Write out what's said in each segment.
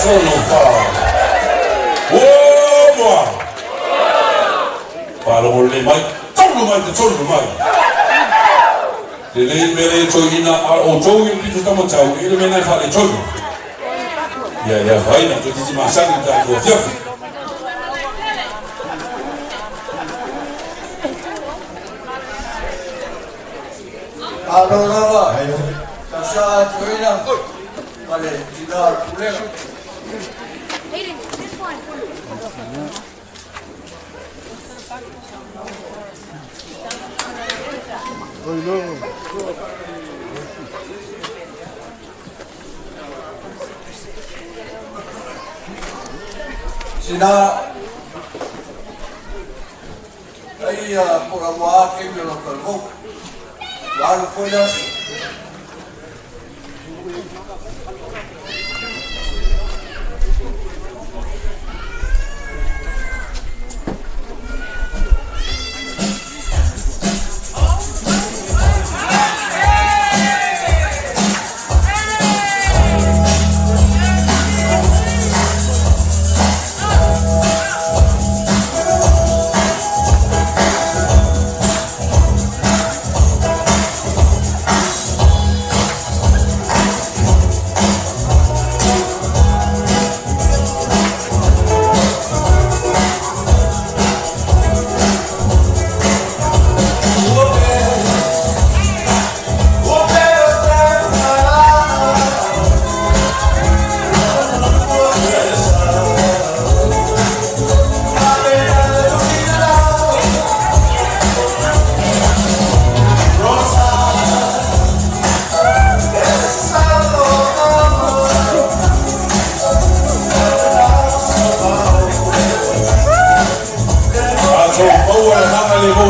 Solo fala. Boa! Fala o le mai. Tolo mai te tolo mai. Le le mele to ina o to i pitu tamo tau. Ile mena fale tolo. Ya vai na to tisi masani ta ko fiafi. Allora, lascia Gioina, vale, ti dà il problema. Hayden, this one. Sina, aí por amor que me lo colgó, lá no foi lá.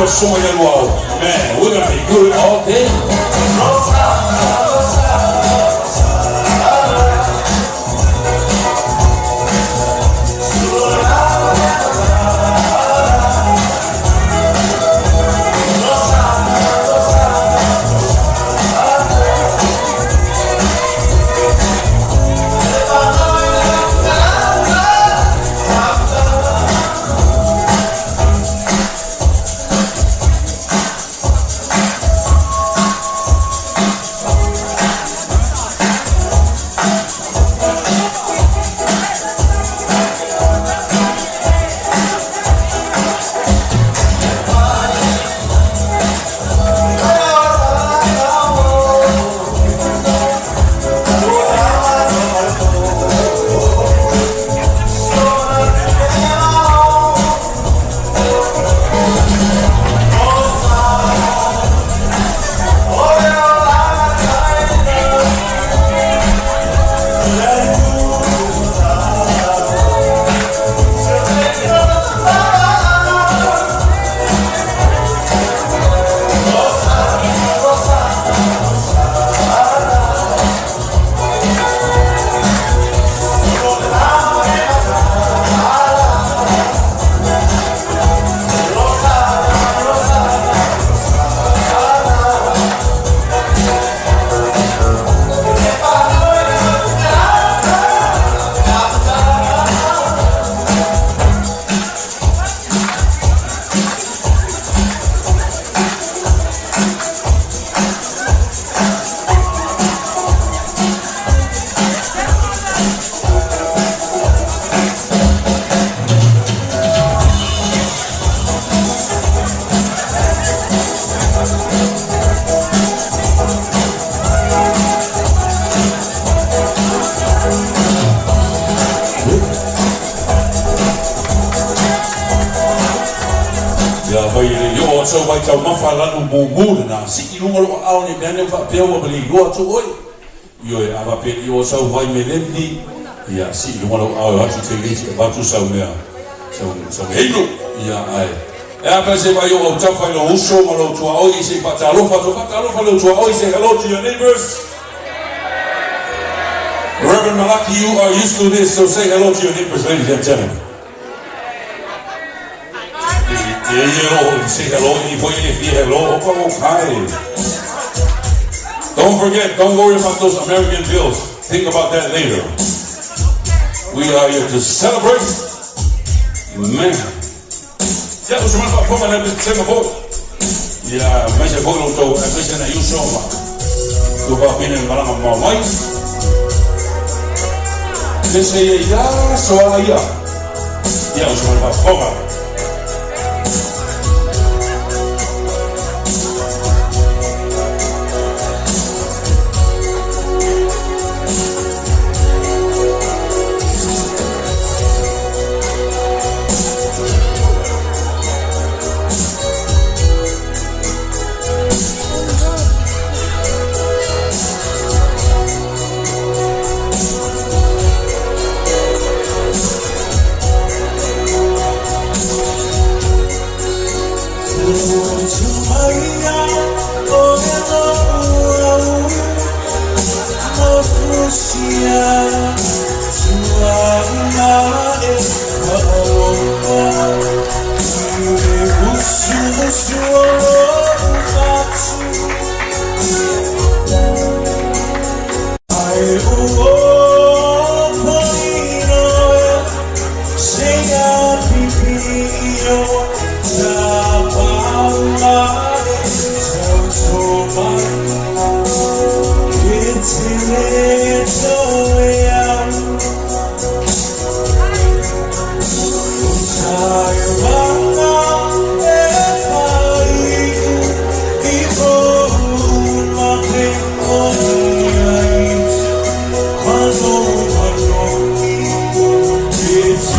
Song and wow, man, we're gonna be good all day. So vai tau mawhala no mungura na si ilunga lo au ni dane fa peo wa bali lo tu oi yo e ava pe yo so vai melendi ya si ilunga lo au ha tu lisi va tu sa mea so helo ya ai e apa se vai yo ta fa lo uso ma lo tu oi se fa lo tu oi say hello to your neighbors. Reverend Malaki, you are used to this, so say hello to your neighbors, ladies and gentlemen. Say hello, hello. Don't forget, don't worry about those American bills. Think about that later. We are here to celebrate. Man. Yeah, what's my phone? I'm going to sing a boat. Yeah, I'm going to go to a mission that you show me. To go up in and run on my wife. They say, yeah, so I am. Yeah, what's my phone? It's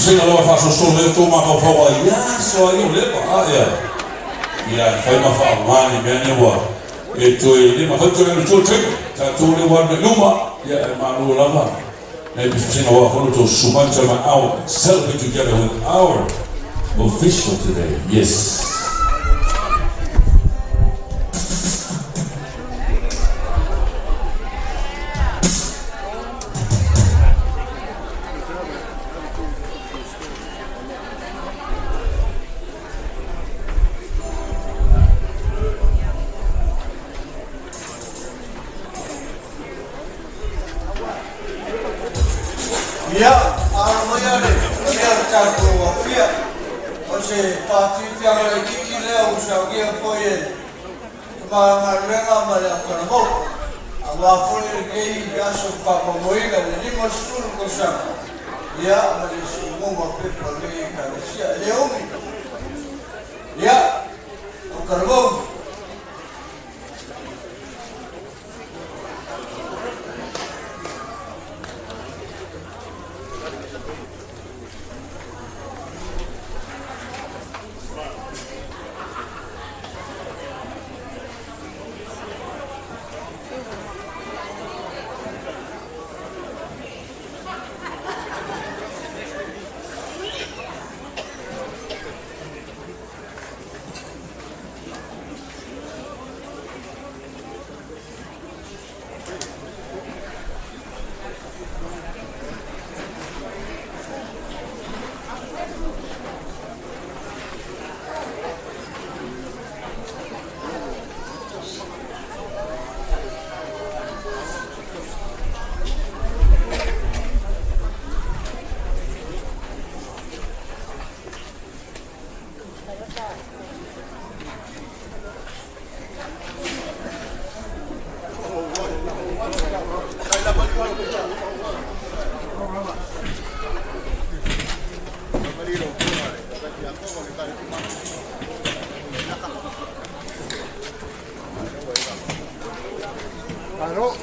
Sing a lot of us so little my for yeah, so I live. Yeah, if I'm a man, man, you are. It to my photo to take that only one Luma. Yeah, my lava. Maybe sing our photo to Sumancha hour, celebrate together with our official today. Yes. Ya, amanhã está com a filha. Você partiu que a equipe leu o seu guia foi uma renga malha para bom. A foi que já só para moída, ele mas tudo com chama. Ya, mas isso uma pepa ali cara. Eu ya, o carvão. Claro.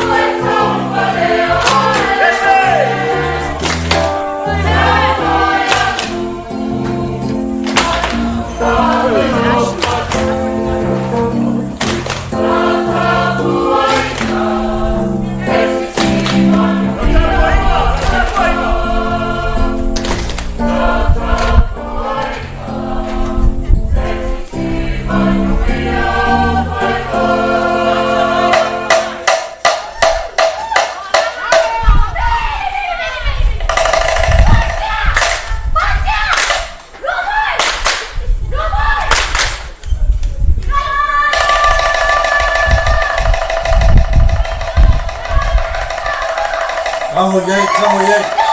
Let's go. Come on, yay.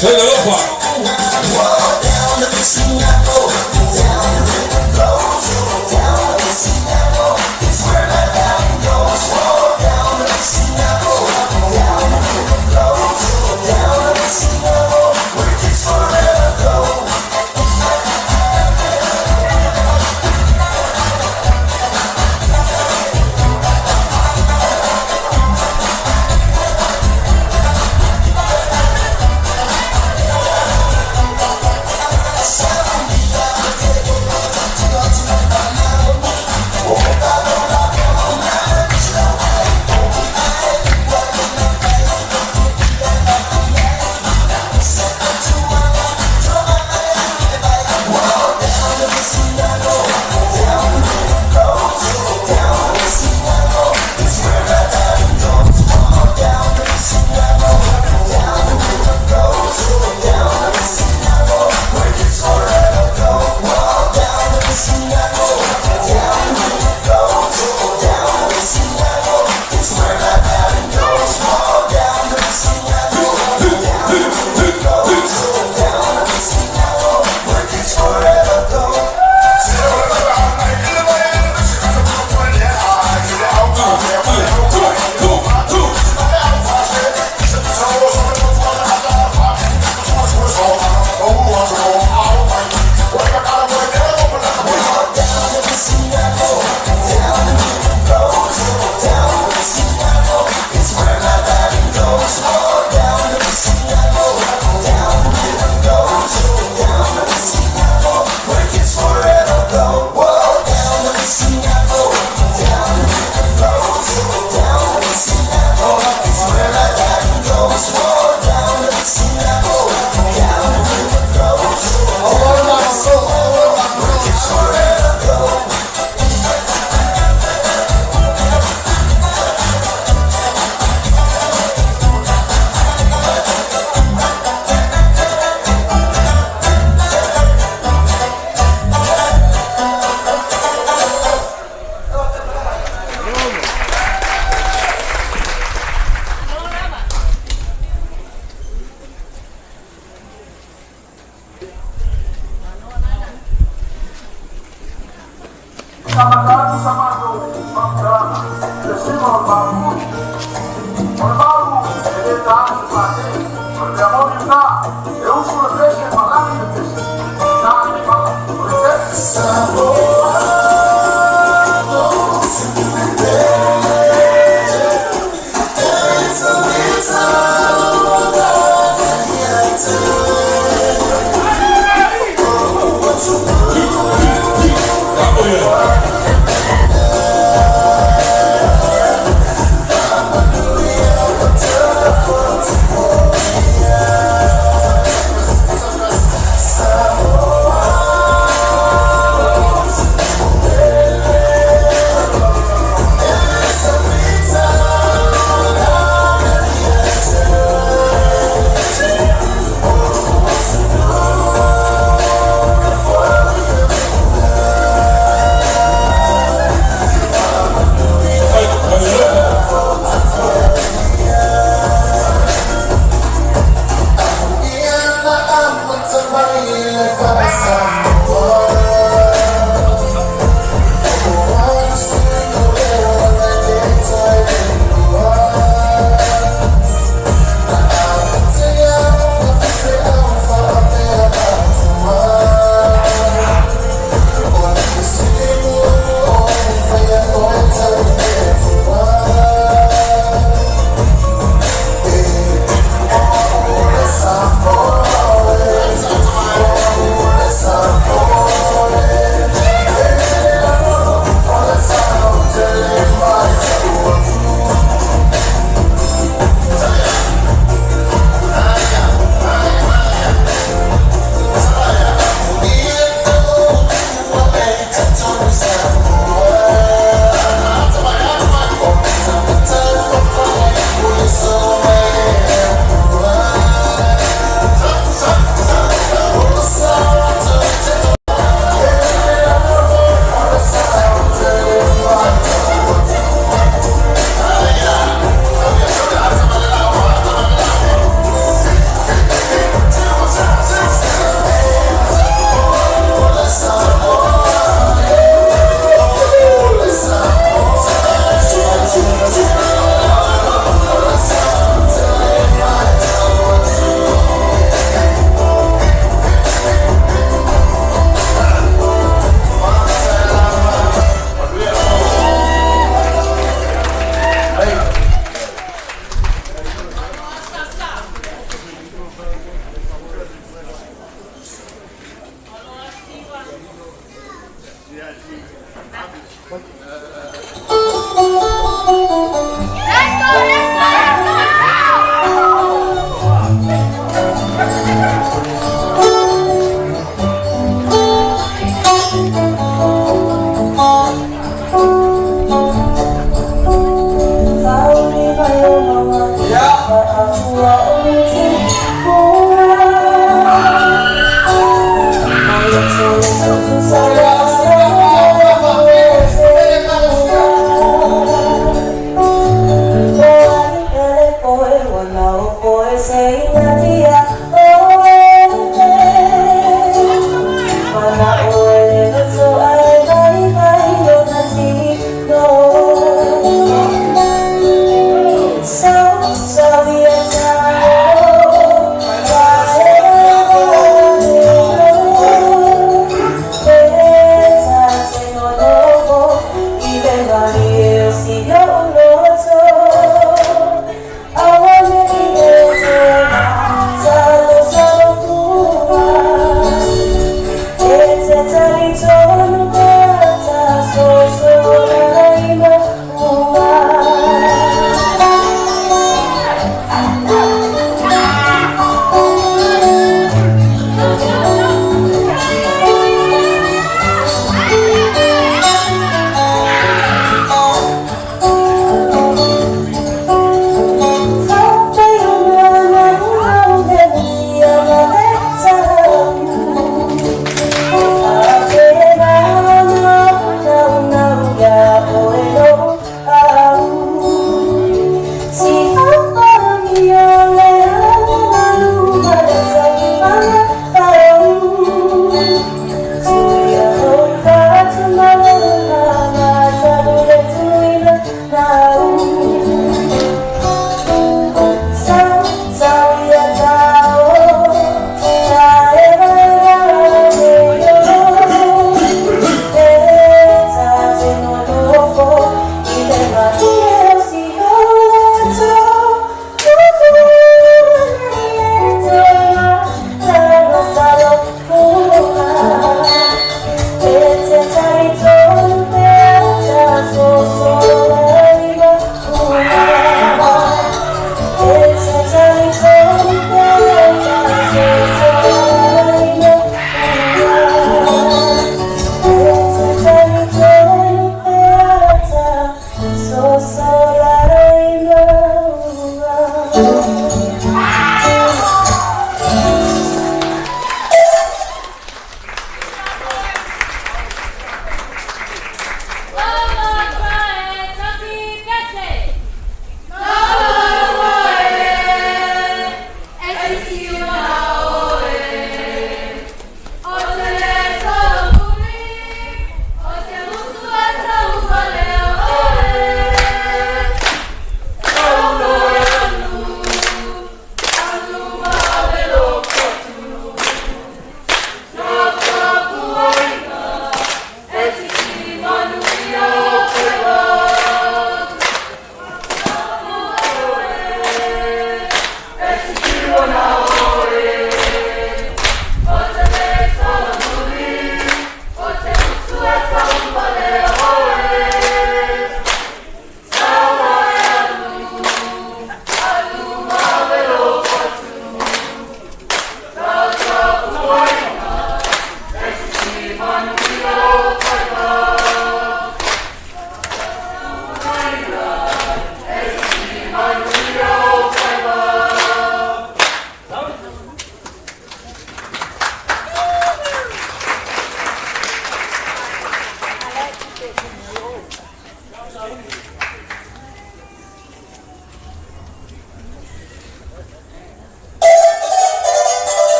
Take a look at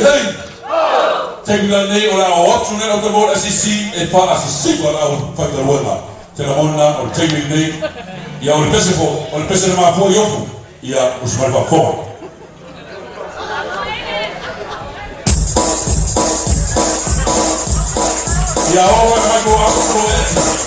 hey. Take me that name or I watch you out the board as you see a far as you see what I would fight the weather. Tell them on or take me name. Ya o pese fo, o pese ma fo yofu. Ya os vai fa fo. Ya o vai go up for it.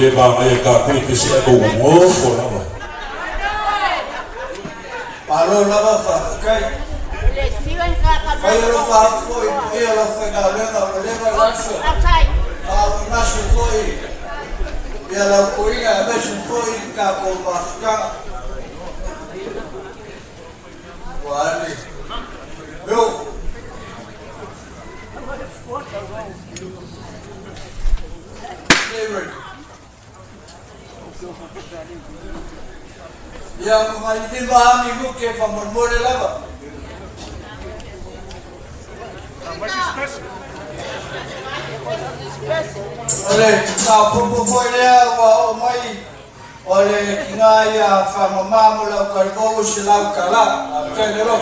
le ba mai ka ko pe se ko mo ko la ba Palo lava fa kai. Fai lo fa foi, io lo fa da leva lascio. Lascio foi. E la coina adesso foi ka ko basca. Guardi. Eu yang mengalami amigo que vamos morir lava. Oleh, kau foi lewa o mai. Oleh kinaya fama mamula kalbo silau kala. Kenelo.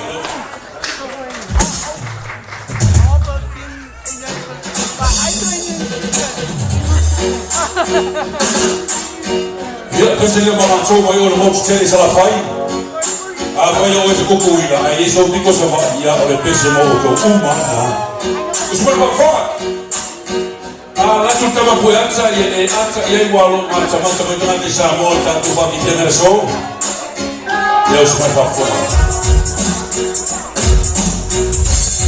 Ya kesele mama coba yo mo tshele sala fai ava yo ese kukuila ai so tiko sa va ya ole pese mo ko uma usma va fa la tutta va poi alza e alza e igualo alza ma come durante sa molta tu va di tenere so ya usma va fa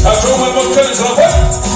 a coba mo tshele sala fai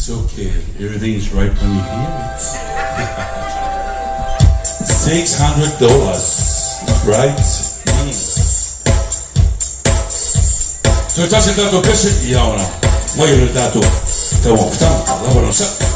It's okay. Everything's right when you hear it. $600. Right? So c'è stato pesce di ora. Ma io l'ho dato. Stiamo lavorando.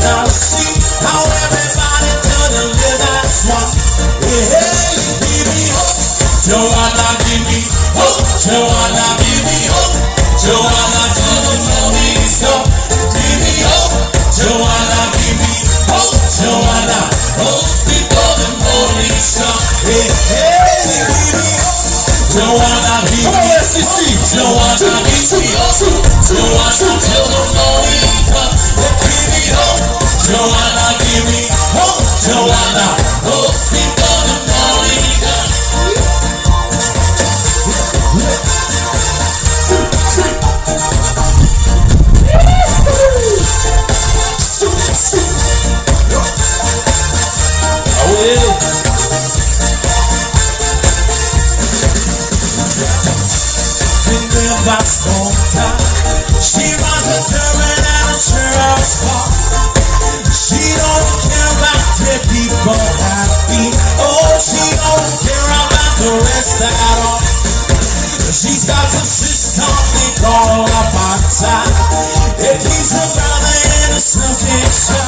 now see how everybody doesn't live as one. Hey, give me hope. Joanna, give me hope. Joanna, give me hope. Joanna, till the morning come. Give me hope. Joanna, give me hope. Joanna, hope before the morning come. Hey, hey, give me hope. Joanna, give me hope. Joanna, give me hope. Joanna, till the morning come. Give me hope. Joanna, give me hope. Joanna, hope before the morning come. She runs determined and sure of heart. She don't care about dead people happy. Oh, she don't care about the rest at all. She's got a system they call a part-time. It keeps her brother in a subjection.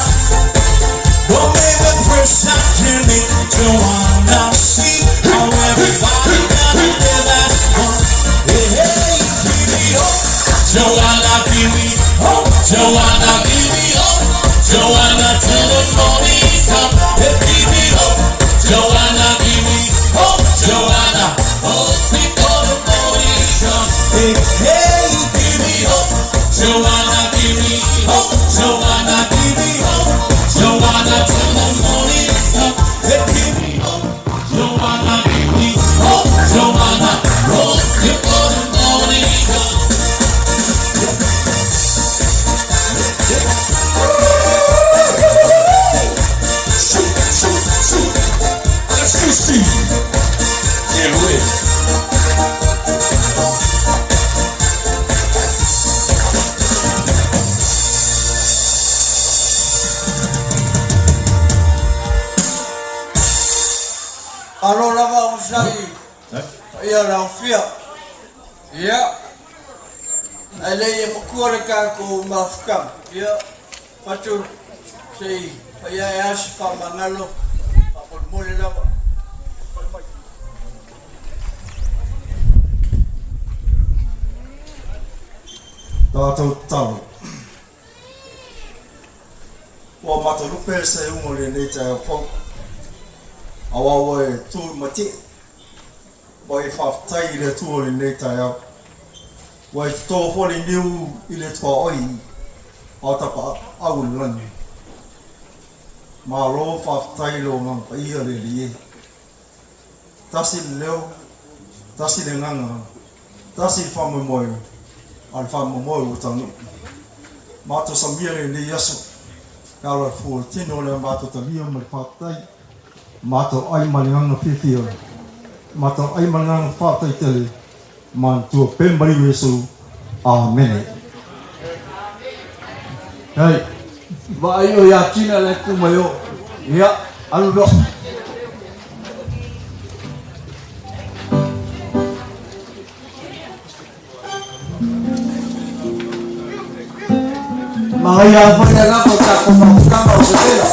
But maybe first I can make Joanna see how everybody gotta live as one. Hey, hey, give me hope. Joanna, give me hope. Joanna, give me hope. Joanna, till the morning come. Hey, give me hope. Joanna, give me hope. Joanna, hope before the morning come. Hey, hey, give me hope. Joanna, give me hope. Joanna, give me hope. Joanna, till the morning come. Hey, give me hope. Joanna, give me hope. Joanna, hope before the morning come. Alo lava usai. Ia la fia. Ia. Ale ye mukua ka ko mafkam. Ia. Patu sei ia ya sifa mangalo. Papol mole lava. Tātou tau. Wa mata rupe se umore nei tai fong. Awa wa tu mati. Wa whaftai le tu ole nei tai au. Wa tō hori niu I le tō oi. A tapa au lani. Ma ro whaftai lo ngang pa ia le lie. Tasi leo. Tasi le nganga. Tasi whamumoi. Alfa momo utang mato samire ni yasu kala fu tino le mato tabia mal fatai mato ai malingang fifio mato ai malingang fatai tele man tu pembari yesu amen hey va yo ya china le kumayo ya aludo Maya fanya ngapo ta kama ukitela.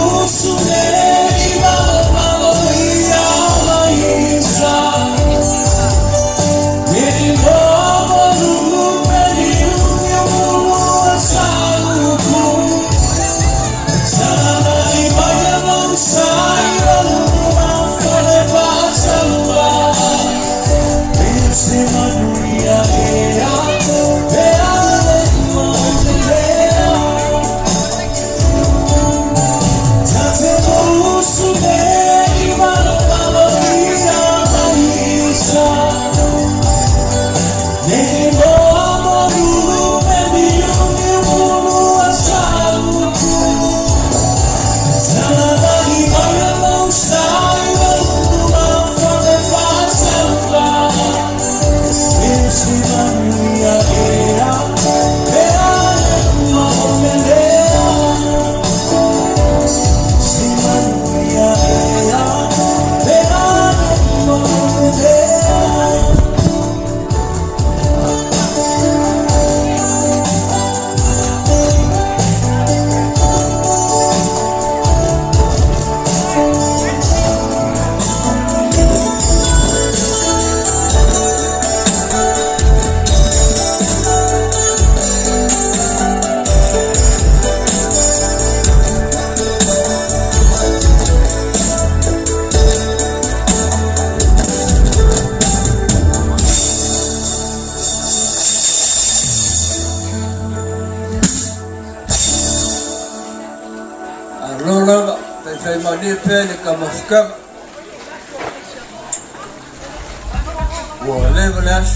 Today, ni pele kama fukama. Wale belas.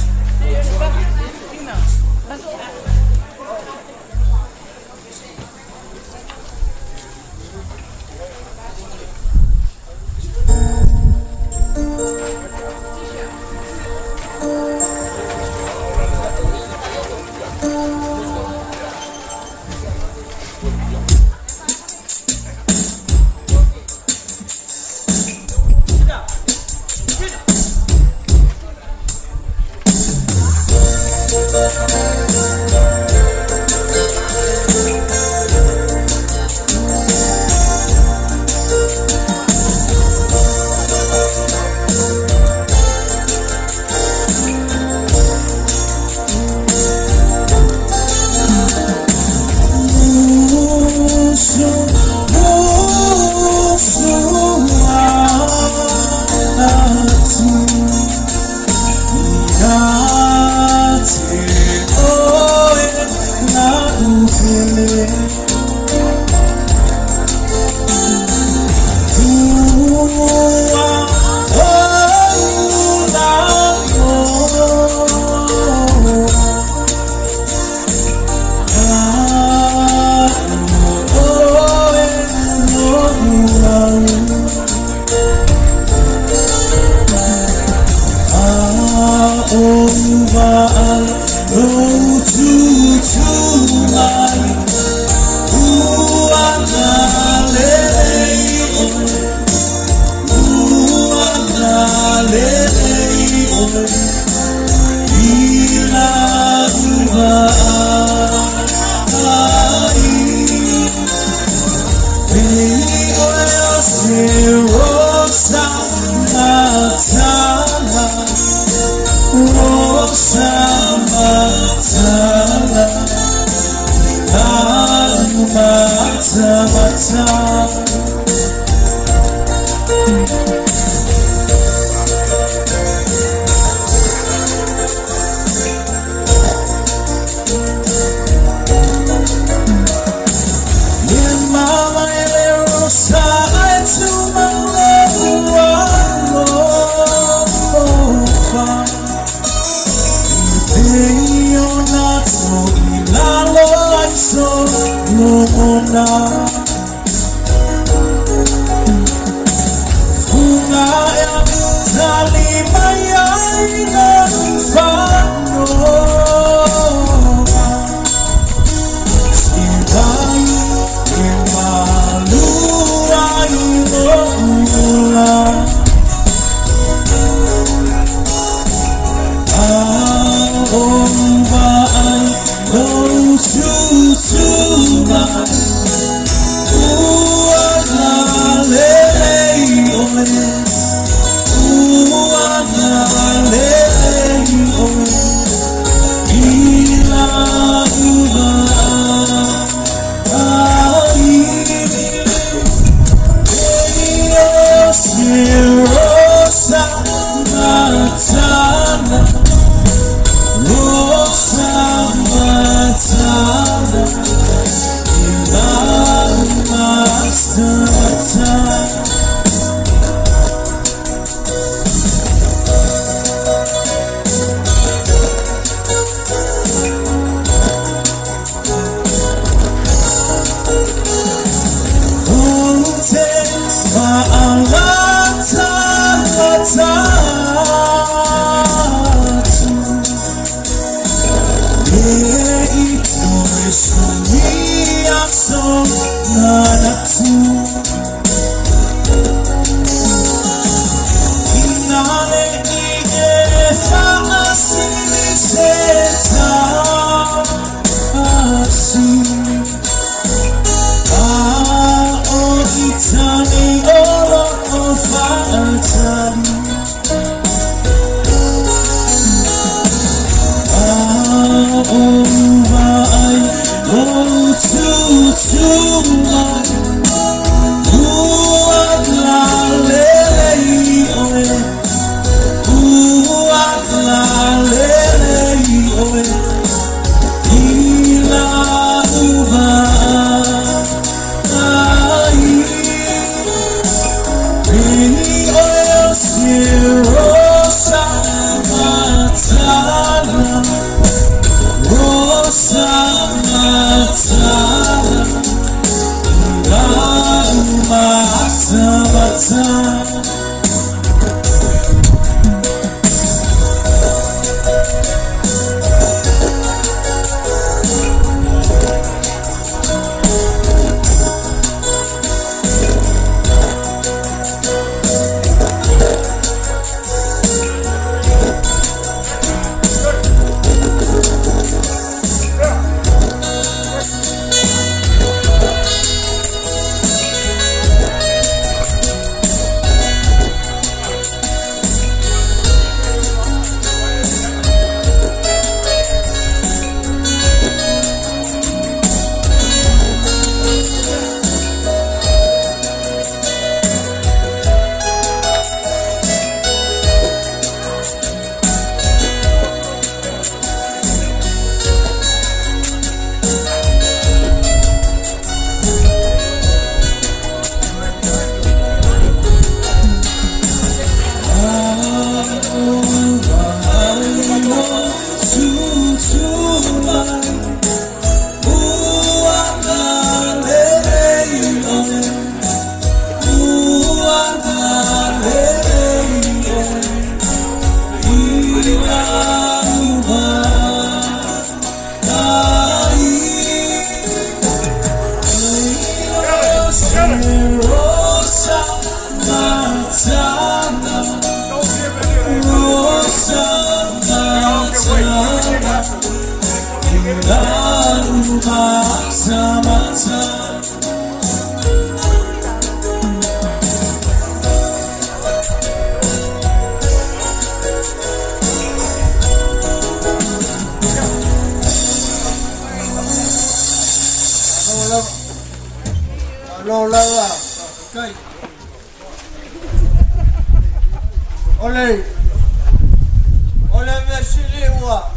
Ole mesili wa.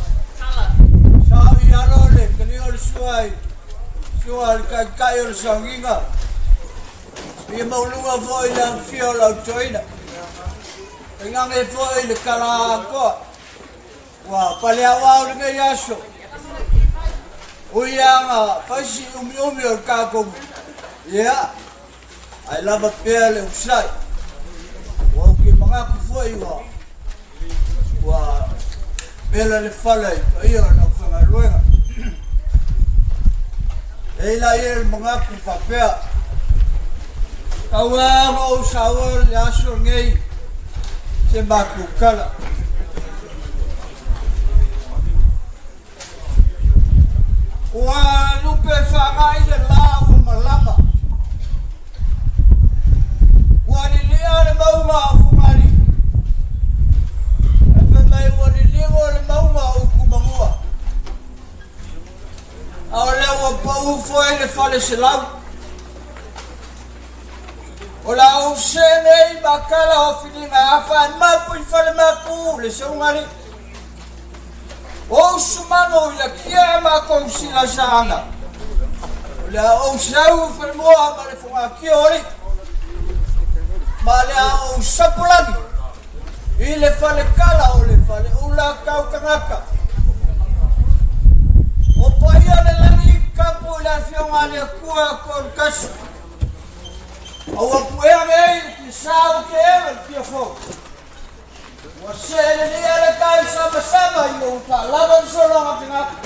Sa iarole keniol suai. Suai kai ol sanginga. Ia maulunga foi la fiola toina. Ngang e foi le kala ko. Wa pale awa o nge yaso. Uyanga pasi umi o ka ko. Ya. I love a pele usai. Wa ki manga ku foi wa bela le fala ia na fanga luenga ela ia mga ku papea kawa mo sawer ya so ngei se ba ku kala wa lupe fanga ile la u malama wa ni le mau fumari le mauma o kumangua ole o pau foi le fale selau ola o sene bakala o filinga afan mapu I fale mapu le songari o sumano la kia ma ko sila sana ola o sau fale moa ma le fonga ki ori ma le o sapulagi ile fale kala o le fale ula kau kangaka o paia le lani kapu la fionga le kua kon kasu o puea mei ki sao ke ema ki fo o se le ale kai sama sama yo ka lava solo ma kangaka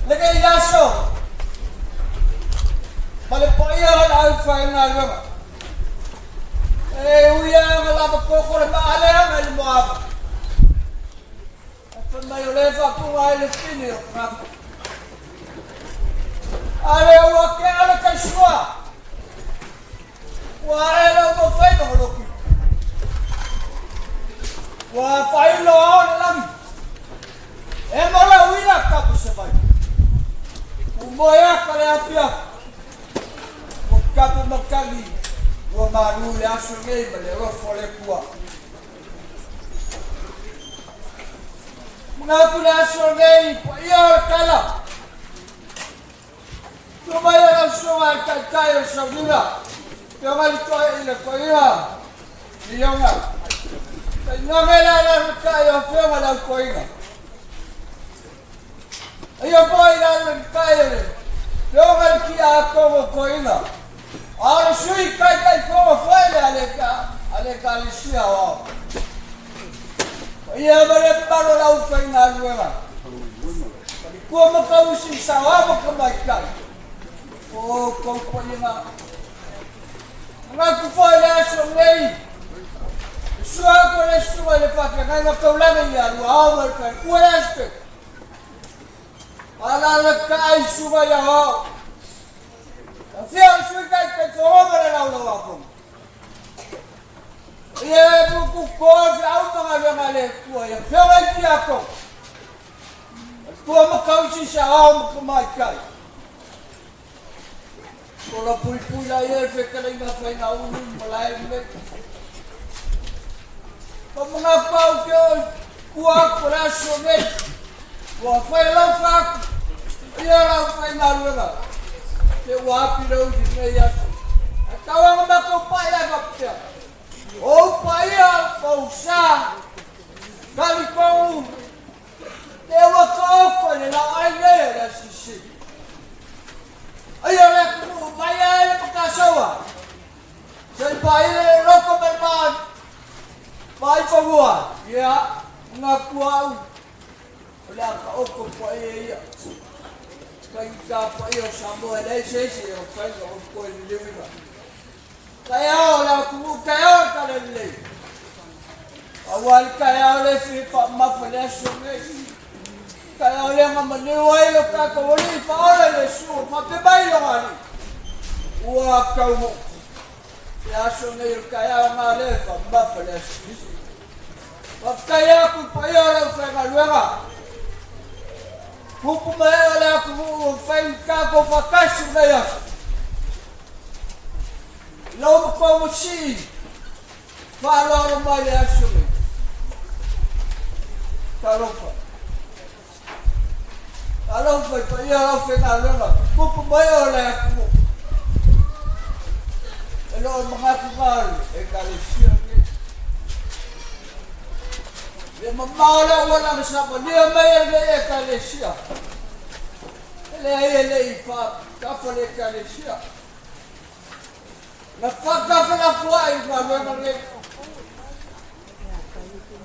le ke yaso male paia la fa na lava uya malapa koko le maale ngai moaba fa mai ole fa ku ai le fini ale o ke ale ka shwa wa ele o fai no loki wa fai lo lam e mola uina ka ku se vai u moya ka le apia o ka pu makali o malu le aso ngei ma le rofo le kua mga ku le aso ngei pa ia kala tuma ia la songa kai o savina te ngali toa ile ko ia ionga te ngela la kai o fema la ko ia ia foi la kai le ngali ki a ko ia ahora sui kai fogo foi ale ka le sia o ia bare paro la ufai na luega como ka usi sawa ko mai kai o ko poina nga ku foi la so nei sua ko le sua le fa ka nga ko la nei ya lu a mar ka ku este ala la kai sua ya o Fia sui kai kai fogo le la lo apo. Ye bu ko fi auto nga ngale ku ya. Fia mai ki ako. Ku ma ka usi sa o ko mai kai. Ko la pui la ye fe ka le nga fa na u malai me. Ko mga pau ke ku ako la so me. Ko fa la fa. Ia la fa na lu nga. Te wapi lo di meia. Kawa ma ko paia kapia. O paia ko sa. Kali ko. Te wa ko le la ai le la sisi. Ai le ku paia le ka sawa. Se paia lo ko berman. Vai favor, ya ngaku au. Ola ka oko po ia. Kai ka po ia sambo ele sesi o kai o ko le viva. Kai ola ku kai o ka le. Awal kai ole fi pa ma fale sungai. Kai ole ma ne wai lo ka ko li fa ole le su ma pe bai lo ani. Wa ka mo. Ya sungai kai ma le fa ma fale sungai. Wakaya kupaya la fanga luega. Kupumaya la ku fanga ko fakashi na ya. Lo ko mushi. Falo ma ya shumi. Tarofa. Tarofa paya la fanga luega. Kupumaya la ku. Lo mga kumal e kalisia. Mamala wala sa dia may le kalesia. Le fa kafale kalesia. Na fa kafala fuai ma ma le.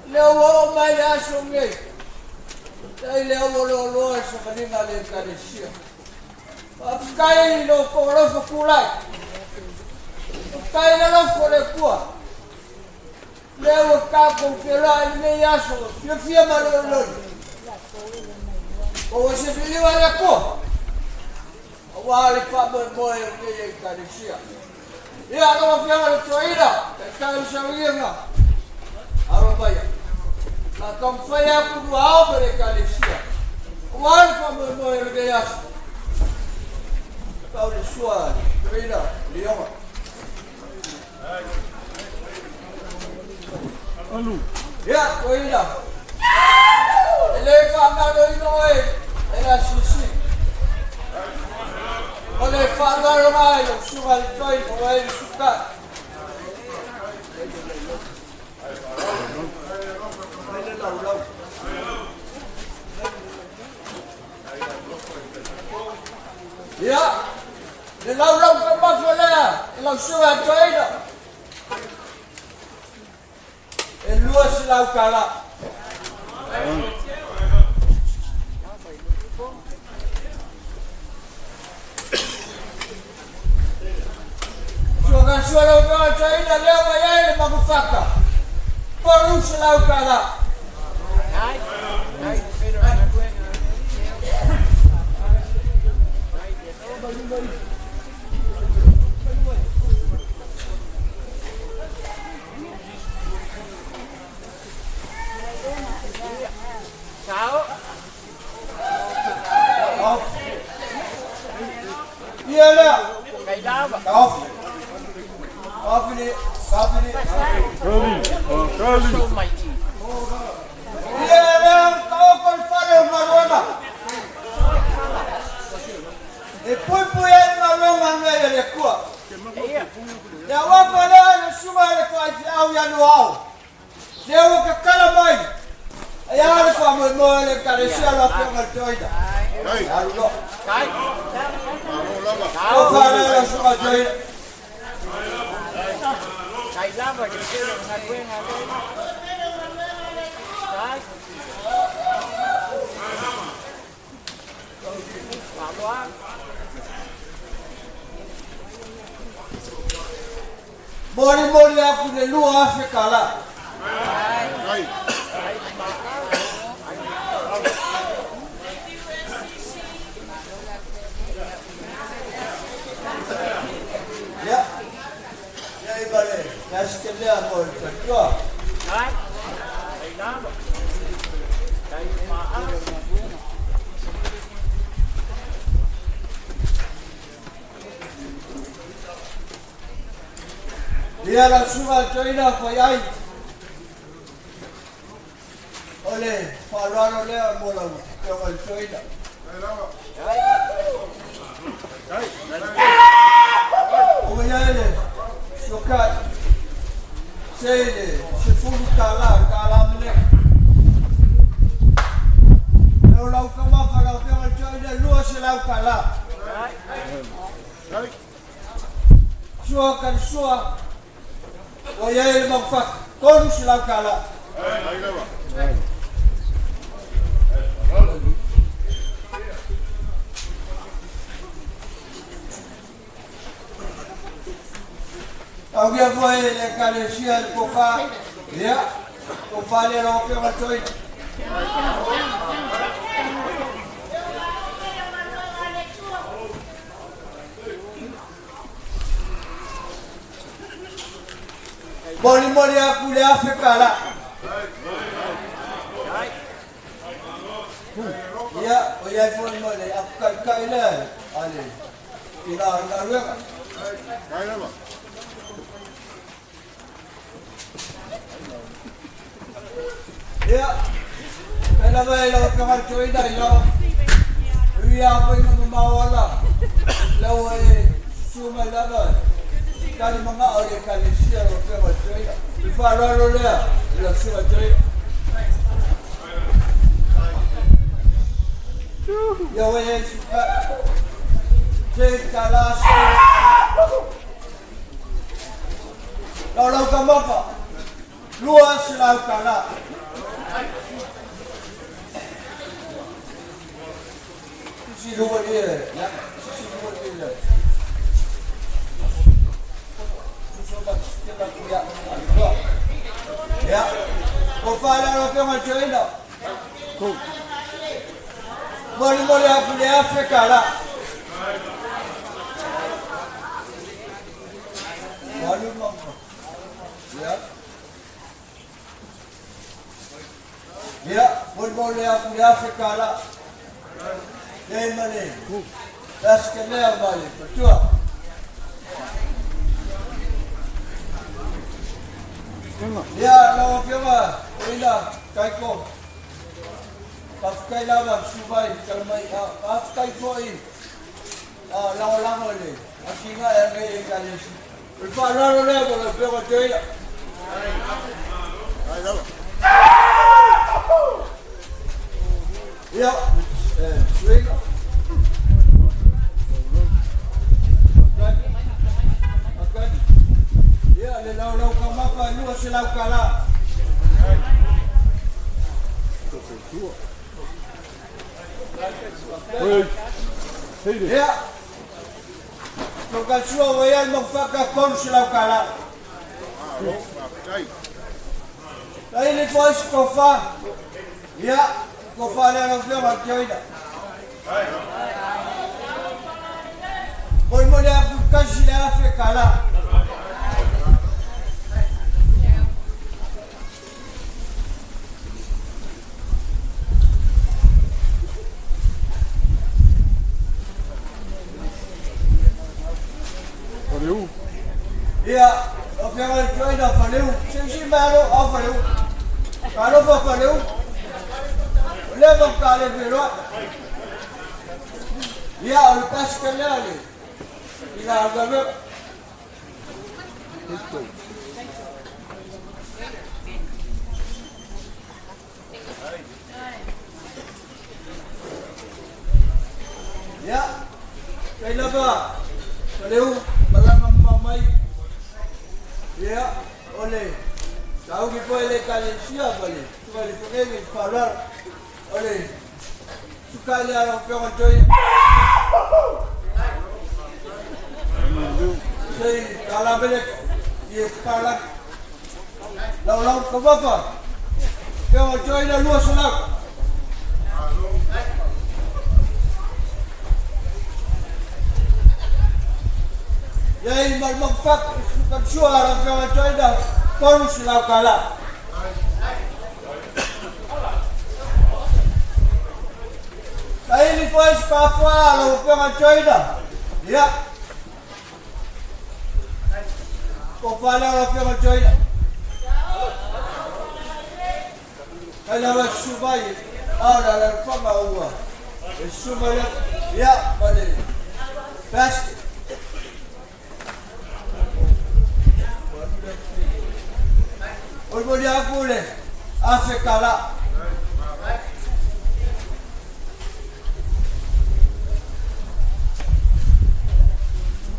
Le wo mai asumge. Le wo lo sa manina le kalesia. Afkai lo koro fa kulai. Afkai lo fole kwa. Leo capo fela ne yaso fia malo. O se viva la ko. Wale pa mo ne kalisia. Ya no fia la toira, ka sa winga. Aro baya. La confia ku wao bere kalisia. Wale pa mo ne yaso. Ka le suari, toira, lioma. Alu. Ya, koina. Ele fanga do inoe. Era sushi. Ole fanga do mai, sugal toi, ole suka. Ya. Le lau ka ma fala. Ele suga toina. El luas lau kala. Joga suara ka chaina leo ya ile makufaka. Porus lau kala. Iya lah. Kau. Kau ni. Kali. Iya lah. Kau kon fare marona. Pui el marona ngaya le kuah. Ya wapa lah le suma le fai au ya no au. Leo ka kala mai. Ya le fa mo le kalesia la pa toida. Allo. Kau fare la suma toida. Mori aku de lua Afrika lah. Ya. Ya ibare. Ya sekali aku tertua. Dia langsung China fayai. Ole, falaro le mola ko China. Oyale, sokat. Sele, sefulu kala mele. Lo lau kama fala ko China lu se lau kala. Sua kan sua. Oyale magfak. Kon silau kala. Au dia foi le kalesia kofa. Ya. Kofa le ro pe matoi. Mori aku le Afrika la. Ya, oya mori aku kai le. Ale. Ila ngaru. Ya. Kalau bayi lo kawan cuy dah lo. Ia apa yang membawa lah. Lawa cuma lah. Kali mga orang kali siapa yang macam ni, Farah lo dia, dia siapa macam ni. Ya weh, kalas. Lalu kamu apa? Luas lalu kalah. Sisi luar dia, ya, sisi luar dia. Ya, kofala lo que me choina. Mori aku di Afrika lah. Malu mampu. Ya. Ya, mori aku di Afrika lah. Dari mana? Das kenal balik, betul. Ya, lawa kema, ina, kaiko. Pakai lama, subai, kalmai, pakai foi. Lawa ni. Asinga yang ni kali si. Berfaham ni kalau kema cuy. Ya, cuy. Ya, lau kamu apa? Luas lau kalah. Ya, kalau semua wayang memfakat kon lau kalah. Ini voice kofa. Ya, kofa yang orang macam ini. Boleh aku kasih Afrika lah. Ya, orang cuy dah faleu. Sisi baru faleu. Kalau faleu, boleh berkali berot. Ya, lepas kena ni. Ina agama. Ya, kenapa? Faleu, malang mamai. Ya, oleh. Tahu kita boleh kali siapa boleh. Boleh pergi falar. Oleh. Sekali orang pergi cuy. Saya kalau boleh dia falar. Lalu ke apa? Pergi cuy dah luas nak. Jadi bermakfak suara orang cuy dah kon silau kalah. Saya ni voice kafa lalu orang cuy dah. Ya. Kofala orang cuy dah. Kalau subai, dalam fama uwa. Subai ya boleh. Best. Boleh aku le, Afrika lah.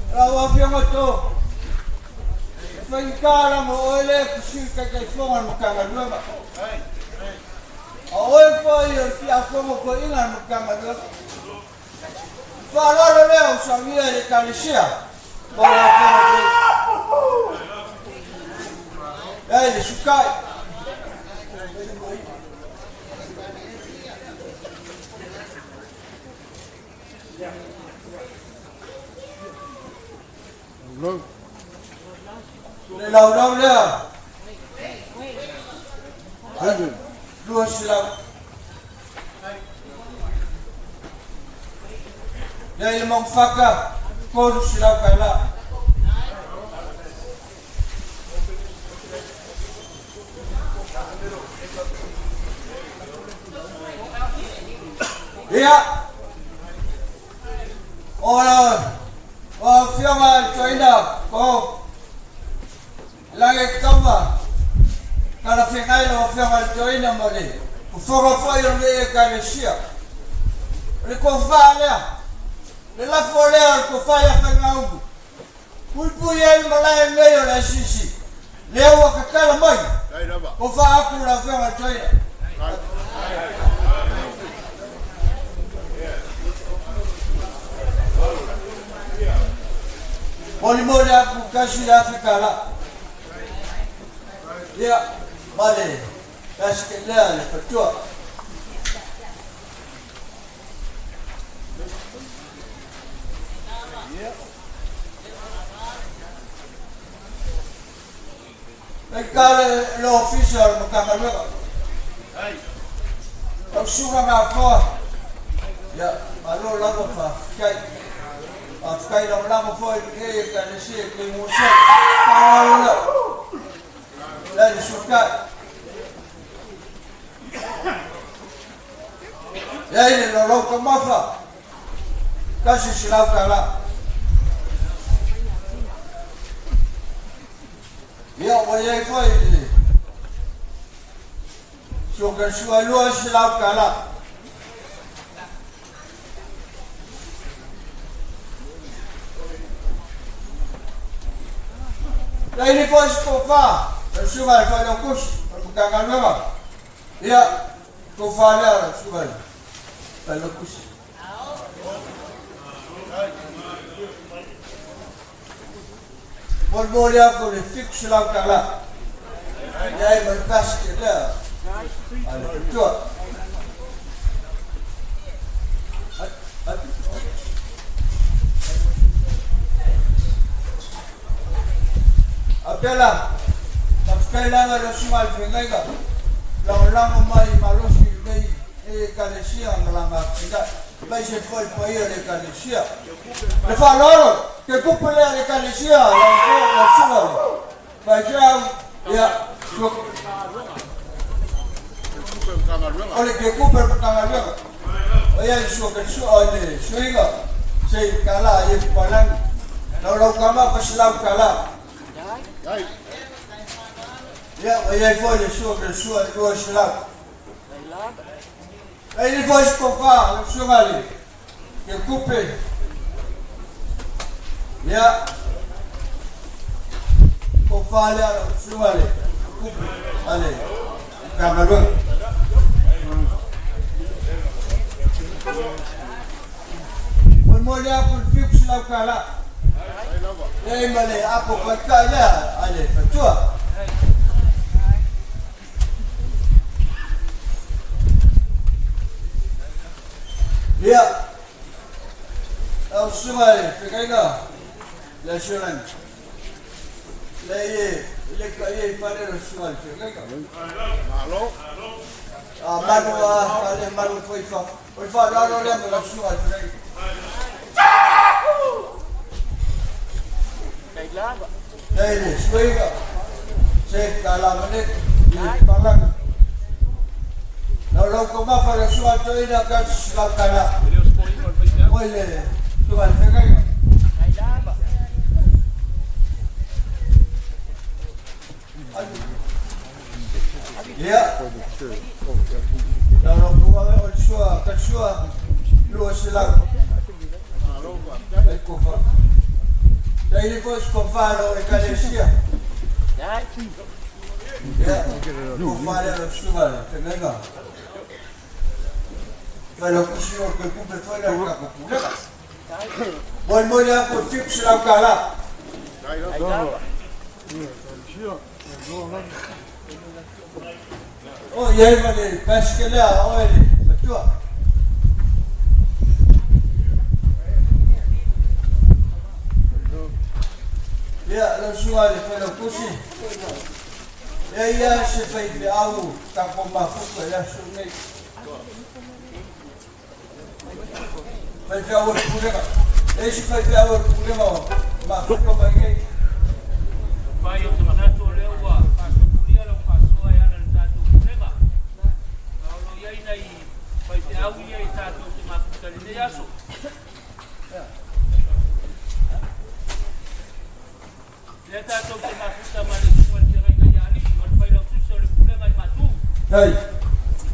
Rawa fiang tu, Fengkala mo ole kusika kay fonga mkangalwema. Awe fa yo kia fonga ko ina mkangalwema. Fa leo samia le kanisia. Bora fonga. Ai sukai. No. Le lau lea. Dua silau. Dia limang faka. Koru silau kala. Dia. Orang. Fianga China ko lagi kama kana fingai lo fianga China mali fora foi le Galicia le ko fala le la fora ko fala fangaungu pulpuyen malai meyo la sisi leo wakakala mai ko fa aku la fianga China Moli aku kasih Afrika lah. Ya, mari kasih kelah lepas Mereka lo official makan mereka. Kalau suka apa? Ya, malu lah apa? Afkai lama foi que canesi que musik ala la suka ya ini lo kamafa kasih silau kala ya wajai foi suka sualu silau kala Ini pos kofa, sudah kalau kus, bukan apa? Ya, kofa lah sudah kalau kus. Boleh aku le fix lah kala. Ya, berkas kita. Ada betul. Apela, kailangan na sumal fingay ka. Lang umay malos may kalesia ang langak. May se foi paia de kalesia. Le fa loro, que kupele de kalesia, la sumal. Vai ya. Oleh que kuper kangaluga. Oya isu ke su ole, suiga. Sei kala ye palang. Lalu kama pasilau kala. Ya, eu vou deixar sua duas lá. Ele vai escovar o seu ali. Que cupe. Ya. Escovar o seu ali. Cupe. Ali. Camarão. Vou molhar por fixo lá o cara. Ei, male, apa pakai lah, ada betul. Ya, aku semai, pakai dah, lesuran, lek pada lesuran, pakai dah. Malu, malu foi dah orang yang lesuran, pakai. Ini sebaiknya saya kalau menit di palang. Kalau kau mahu pada suatu ini akan silakan. Boleh, tuan pakai. Ya. Kalau kau mahu suatu, luar silakan. Ekor. Daí depois que eu falo de Galicia, Ya, kufanya sungai kenapa? Kalau kusio ke kumbe fanya kakupuleka. Bon aku tip silau kala. Oh, yai mane paskela oil betul. Ya, lo sungai kalau kusi. Ya se fai de au ta com mafuta ya sungai. Fai de au purega. Esse fai de au purega mafuta bagi. Pai o tamato leo wa paso pulia lo paso ai ana tatu purega. Aulo ia nai fai de au ia tatu mafuta le yaso. Le tatu mafuta male kuan tira ia yani, mal pai lo tuso le purega i matu. Hey.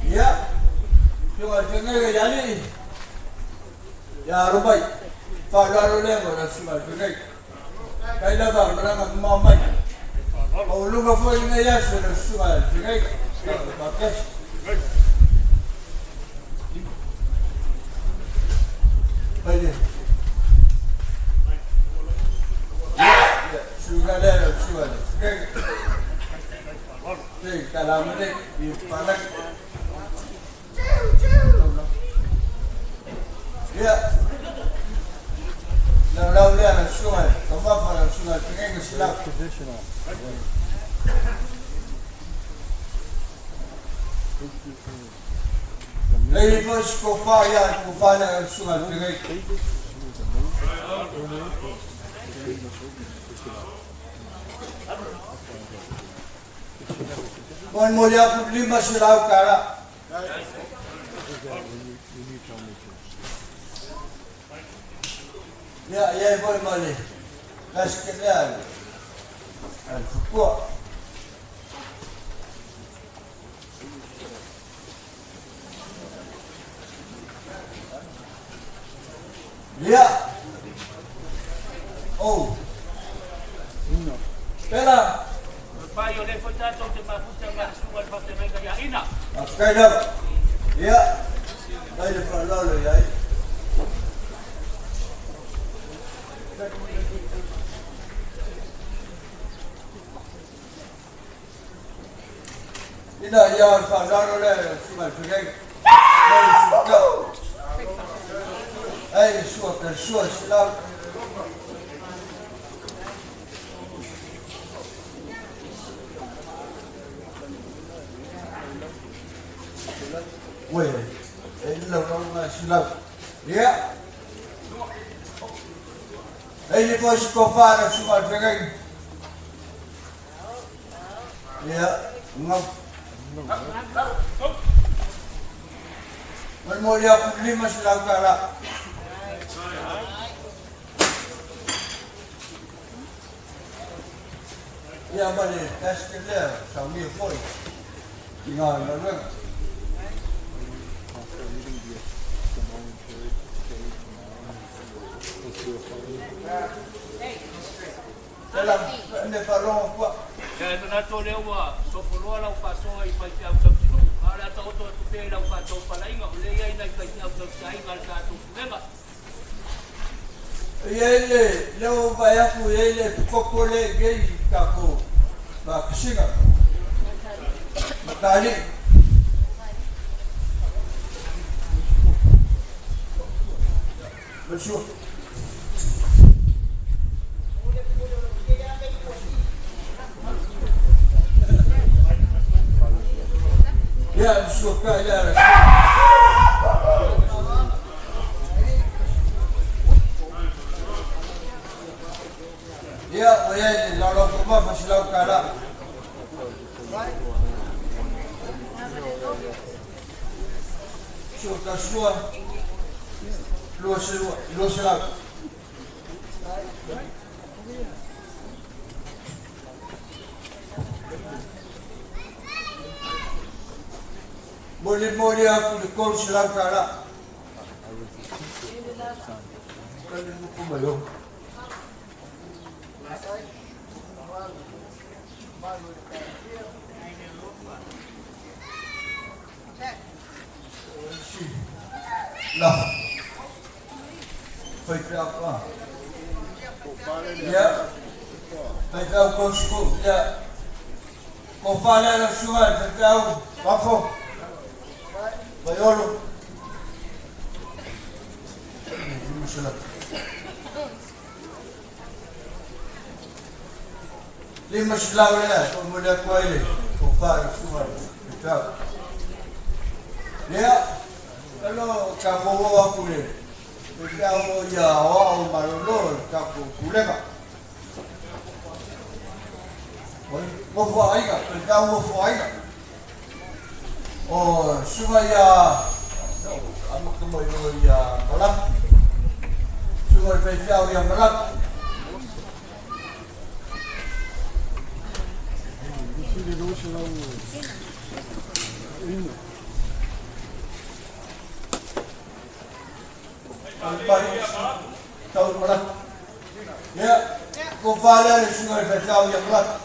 Ya. Cuma jenenge yani. Ya rubai. Fagaro lemo na sungai sungai. Kaya dapat mereka mamai. Oh, lu nggak boleh ngaya sudah sungai, sungai. Bagus. Baik. Sungai dah, sungai. Sungai. Jadi kalau mereka di panak. Ya. Lalu dia nak sungai, kamu apa nak sungai? Pengen ke silap? Lagi pun kufa nak sungai pengen. Bon mulia lima silau kara. Ya, boleh boleh. Las kenal. Al-Fuqua. Ya. Oh. Pela. Pai o le foi tato te mafuta ma sungai pa te venga ia ina. Afkaida. Ya. Dai de falalo ya. Ina ya falalo le sungai pengen. Sua silap. Weh, ini lawan silap. Ya. Ini bos kofar semua pengen. Ya, ngap. Memulia lima silap kala. Ya balik tes keler, sambil foi. Tinggal lalu. Dalam anda parong apa? Kaya na to leo wa so polo la paso ai pai te au tau. Ala ta oto tu pe la paso pala inga le ai na pai au tau sai ngal ta tu lema. Yele, leo vaya ku yele kokole gei kako. Ba kisinga. Makali. Besok. Ya, suka ya. Ya, oye, lalu rumah masih lalu kalah. Suka sua, luas lalu. Boleh aku di kol silam kalah. Kalau buku belum. Lah. Phải apa? Ya. Phải con school. Ya. Con fala la sua, phải Wafo. Bayolo. Lima silaw na, mula ko ay con fala sua. Ikaw. Ya. Kalau kamu bawa kulit, kamu jauh malu kamu kulit tak? Mau buat apa? Kamu mau buat apa? Oh, supaya kamu kembali ya malam, supaya berjauh yang malam. Tahun malam, ya, kufala sungai berjauh yang malam.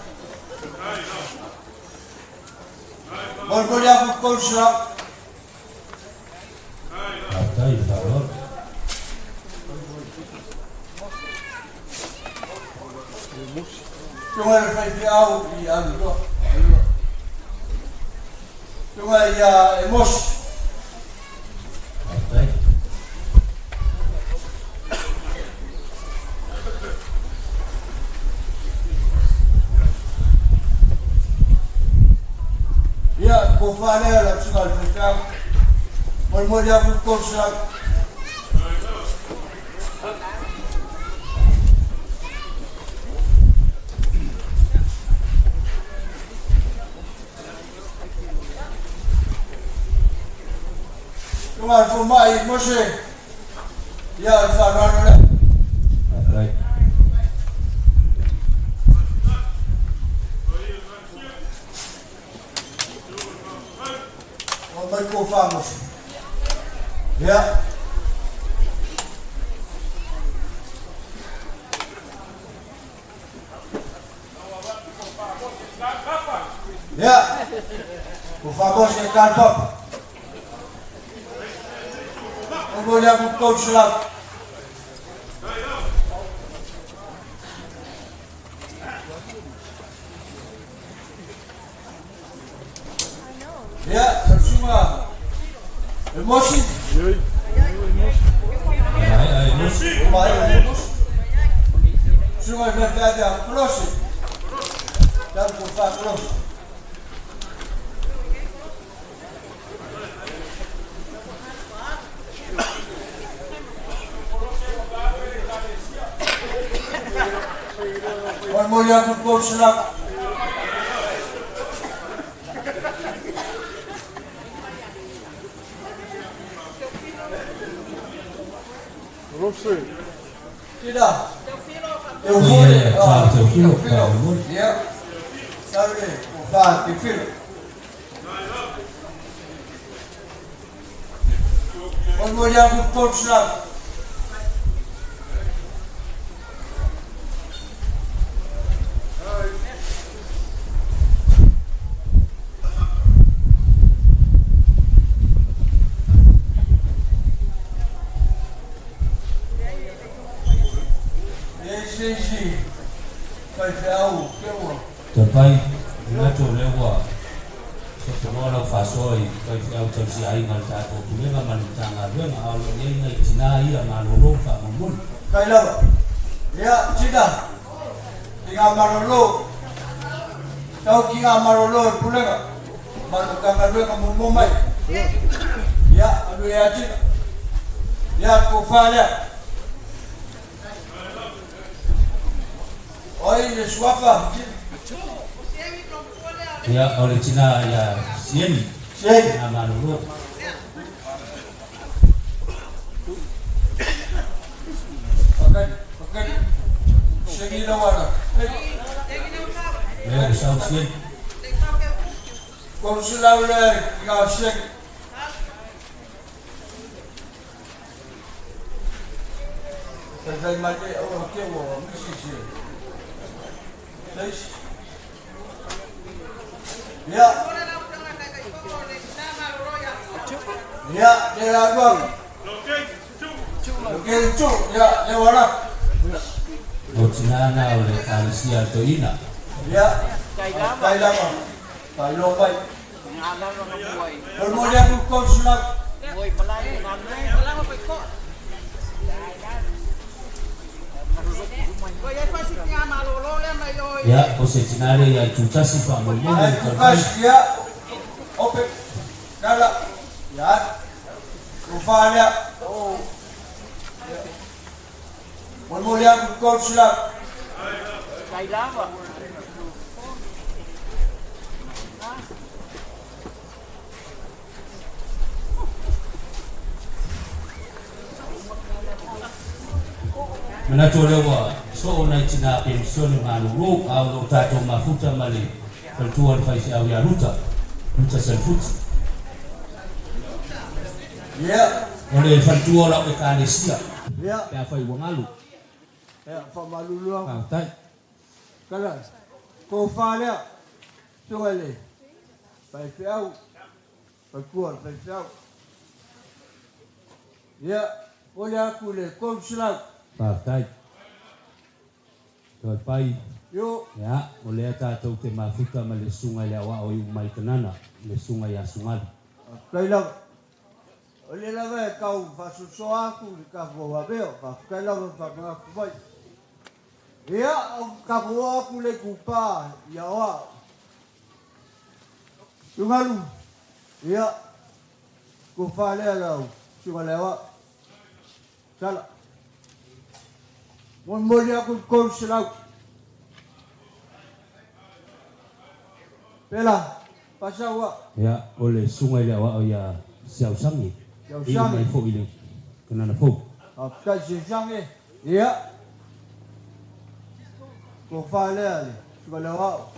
Berboleh aku kursa. Atai faror. Sungai berjauh di Aldo. Sungai ya emos. Atai. Ya, kufala la sungai berjauh. Berboleh aku kursa. Sungai Fumai Moshe. Ya, farano. Atai. Vamos. Ya. Ya. Por favor, chegar top. Vamos olhar para o coach lá. Ya, semua. Emosi. Ai, emosi. Semua verdade a próxima. Dá por favor. Vamos olhar para o coach lá. Tidak. Eu vou. Teu filho. Ya. Sabe, o pai, teu filho. Vamos olhar para o coach lá. Tapai, na to lewa. So tomorrow fasoi, kai au tau si ai ngal ta ko pulenga manutanga renga au ye ngai tina ia malolo fa mamun. Kai lawa. Ya, cina. Tinggal marolo. Kau kira marolo pulenga. Manutanga renga mumumai. Ya, aduh ya cina. Ya, kufala. Oi, le suafa. Ya, oleh Cina ya sien. Sien. Nama dulu. Pakai. Segi lawan. Ya, usah sien. Kau sudah boleh kau seg. Terkait macam orang kau mesti sih. Terus Ya. Ya, dia lagu. Okey, cu. Ya, dia warak. o tinana o le kalesia toina Ya. Kailama. Kailombai. Bermudia ku konsulat. ya o se tinare ya tutasi fa mo mo Ay, tukas dia. Ope. Dala. Ya. Rufanya. Bermudia ku konsulat. mana to le wa so na tina pension ngalo ro au lo tato mafuta male pertuan faisi au ya ruta selfut Ya. ole fantua la ke kalesia Ya. ya fai wangalu Ya, famaluluang. ka tai Kala. Ko falia. Tungale. Pai fiau. Pai kuar, pai fiau. Ya, olha aku le konsulat. ka tai to pai Yo, ya ole tato te mafuta male sunga le wa o mai kanana le sunga ya sungal kailang. Olha lá vai kau fasuso aku di kafu wabeo. Kailang fa mga kubai. Ya, kafu aku le kupa. Ya wa. Tungalu. Ya. Ko falia lau. Sungalewa. Sala. Mon moli aku konsulat. Pela, pasawa. ya ole sunga le wa o ya siau sangi Siau i sangi. mai fo ile kanana fo After Shishangi, ya. Ko falia le. Sungalewa.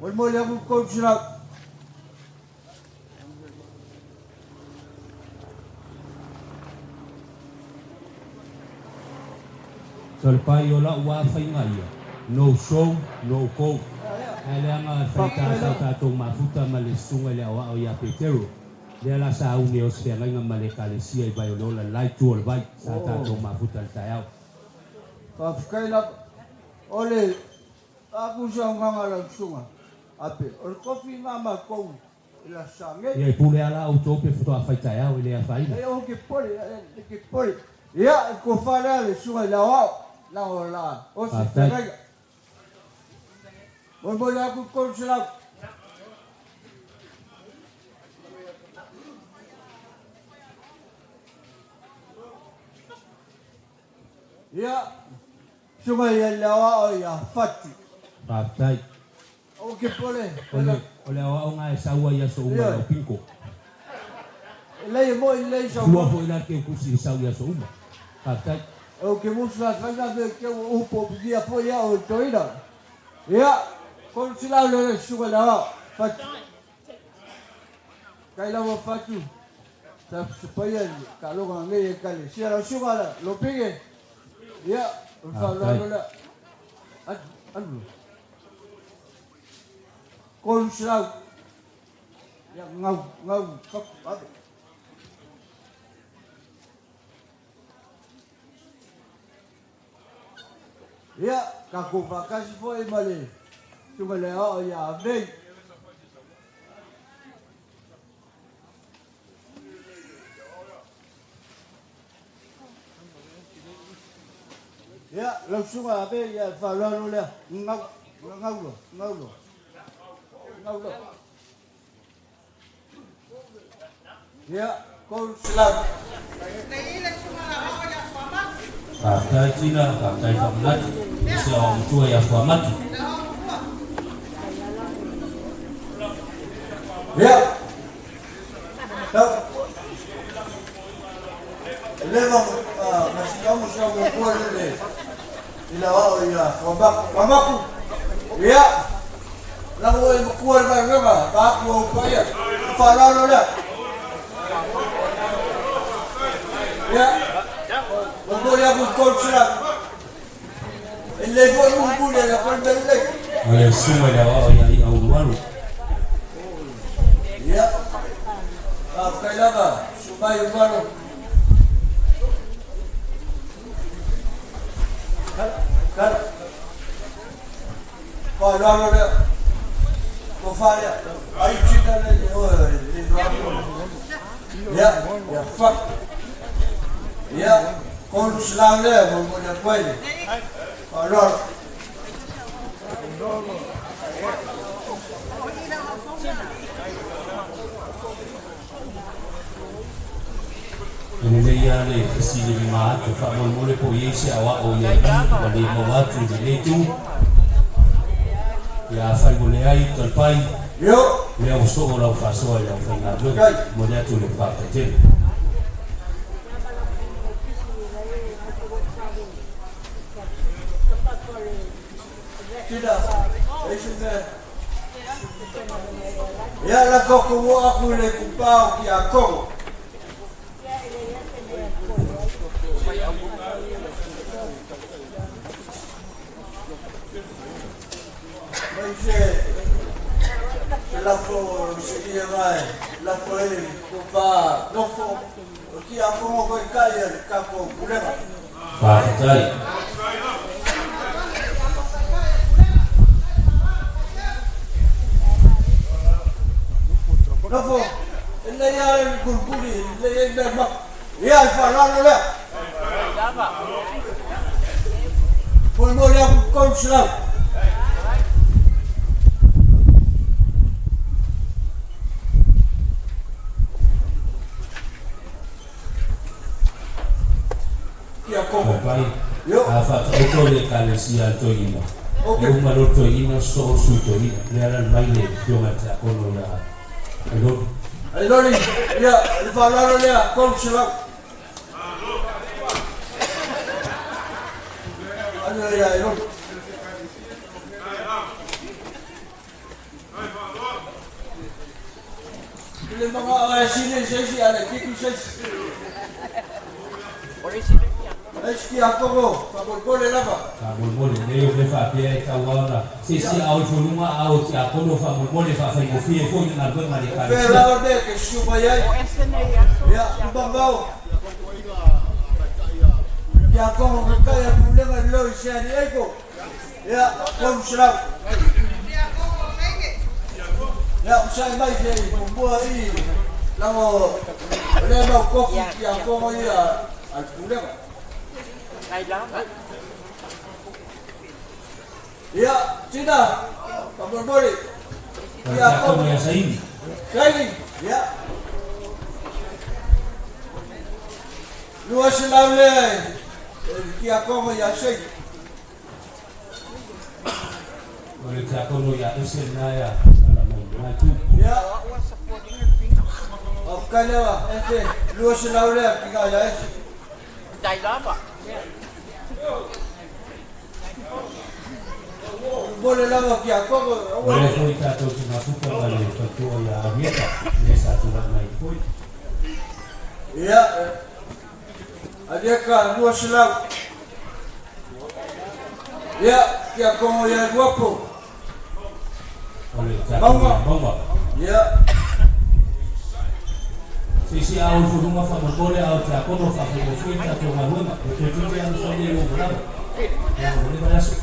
Mon moli aku konsulat. so le pai o la wa fai ngai no show no go ele anga fai ta to mafuta male sunga le wa o ya petero le la sa uni o se ngai ngam kale sia i bai o la lai tu o bai sa ta to mafuta le tayau Kaila ole aku sa ngangala sunga. Ape, or kofi mama ko ila sange. ia pule ala o to pe foto a fai tayau ile a fai E o ke poli. Ya, ko falia le sunga la wa. La ola. O se tega. Mon moli aku konsulat. Ya, sunga ya lawa o ya fati. pa tai O ke pole. ole wa o ngai sa wa ya so uma o pinko Lei mo lei sa. tua fo ila ke kusi sa ya so uma pa tai O ke musla fana de ke o po dia po ya o toira. Ya, konsulat le sunga lawa. Fati. Kaila mo fatu. Sa supaya kalau ngai kali. Sia sunga la lo pige. Ya, la. Anu. Konsulat. Ya ngau kap. Ya, kaku vakasi foi male. Cuma leo ya vem. Ya, langsung abe ya falalo le. Ngau lo. Ya, konsulat. Kata Cina, kata Ifamat, si orang tua yang Ifamat. Ya. Tak. Levang masih kamu sudah mengukur ni. Ilawa ya, mamaku. Ya. Lalu mengukur berapa? Aku upaya. Falalo dah. Ya. Mengukur aku konsulat. Level mengukur dia lapan balik. Oleh semua dah orang yang awal. Ya. Kailangan sumayo maro. Kan. Kalau ada kofaya, ayo kita lagi. Oh, ya, ya, fuck. Ya, kalau Islam dia boleh buat ni. Kalau ini dia ni kesini lima tu, kalau boleh pergi siapa orang yang balik mawatu di itu, ya saya boleh air terpai, yo, dia usah orang faswa yang tengah tu, boleh tu lepas kecil. tidak, sudah. Ya lah kau aku le kupau ki aku. Lapo sedia mai, lapo ele kupa, lapo ki aku mau kau kaya kapo boleh tak? Pakai. Lapo, ele yang gurguri, ele yang berbak, ya falar le. Boleh aku kau selam. Pai, apa tu le kalesia tu ina. Eu maroto ina so suito ina. Lera maile yo mata kono ya. Ayo ni, ya, falar le kau selam. Ayo ya, ayo. Ini mga sini sesi ada kiki sesi. Eski ako ko, pagkole na ba? Pagkole, leo le fa pia ikawana. Sisi au fuluma au ti akono fa pagkole fa fa ngofie fo na gwe mali ka. Pela orde ke shumaya. Ya, kubangao. Ya como que kaya problema lo ishari eko. Ya, kom shrab. Ya, usai mai je mbua hii. Lao lema kofi ya como ya al problema. Ya, Cina, kamu boleh. Ya, kamu yang saini. Saini, ya. Luas laule, kia kamu yang saini. Boleh kamu yang esena ya. Ya. Apa lewa? Luas laule, kita ya. Đây đó ạ. Boleh lama kia kau. Boleh kau kita tu cuma bukan balik ketua ya biasa. Ini satu nama itu. Ya. Ada kan dua selang. Ya, kia kau yang dua pun. Boleh. Bangga. Ya. Sisi au rumah family boleh au tak kono family kita tu mahu itu yang family lu berapa yang boleh balas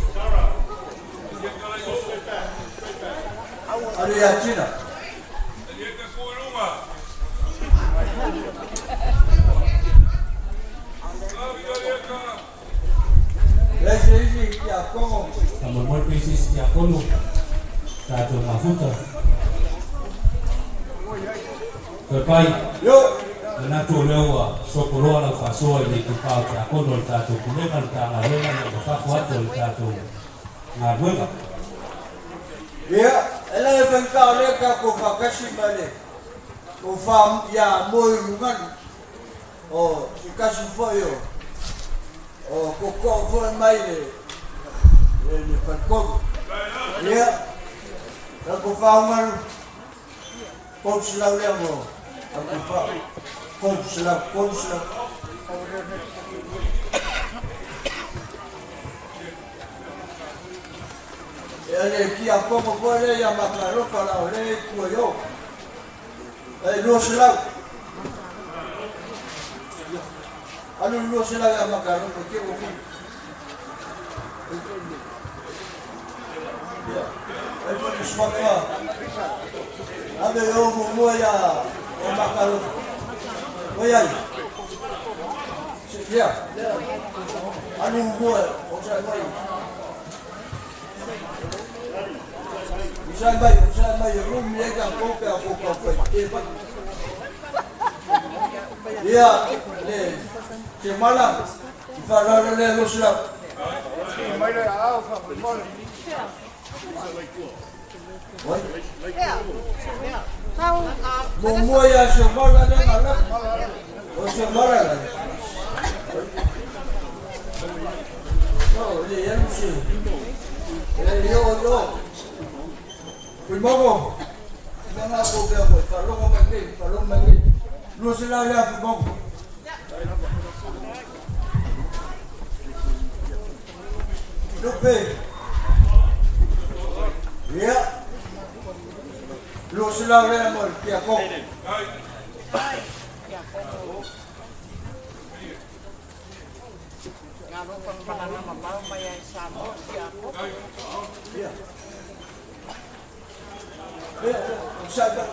ada yang Cina sisi ya kono family boleh sisi ya kono satu mafuta terbaik. Yo. Nato lewa sokoroa la fasoa ile kipao cha kono tatu kunena tanga lena na mafako watu tatu na bwega. Ya, ele fengkau leka ko fakashi bale. Ko fam ya moy lungan. Oh, kashi foyo. Oh, ko ko fo mai le. Le fakko. Ya. Ko faman. Ko selaw le mo. Aku fa. Ko selaw. Ele que a como boleh yang makaro para oleh kuyo. Lu silang. Lu silang yang makan okey okey. Ya. Itu semua. Ada yo semua ya makan. Oyai. Ya. Buat usah baik. Usah baik, rum dia kan kopi aku kopi. Ya, ni semalam farah le luslah. Semua ya semalam dah malam. Semalam. Oh, dia yang sih. Yo. Primero, nada copia pues, falou magui. Lu sila ya primero. Lupe. Ya. Lu sila ya mal piako. Ngano pangpanana mamau maya samo siako. Ya. Sabat.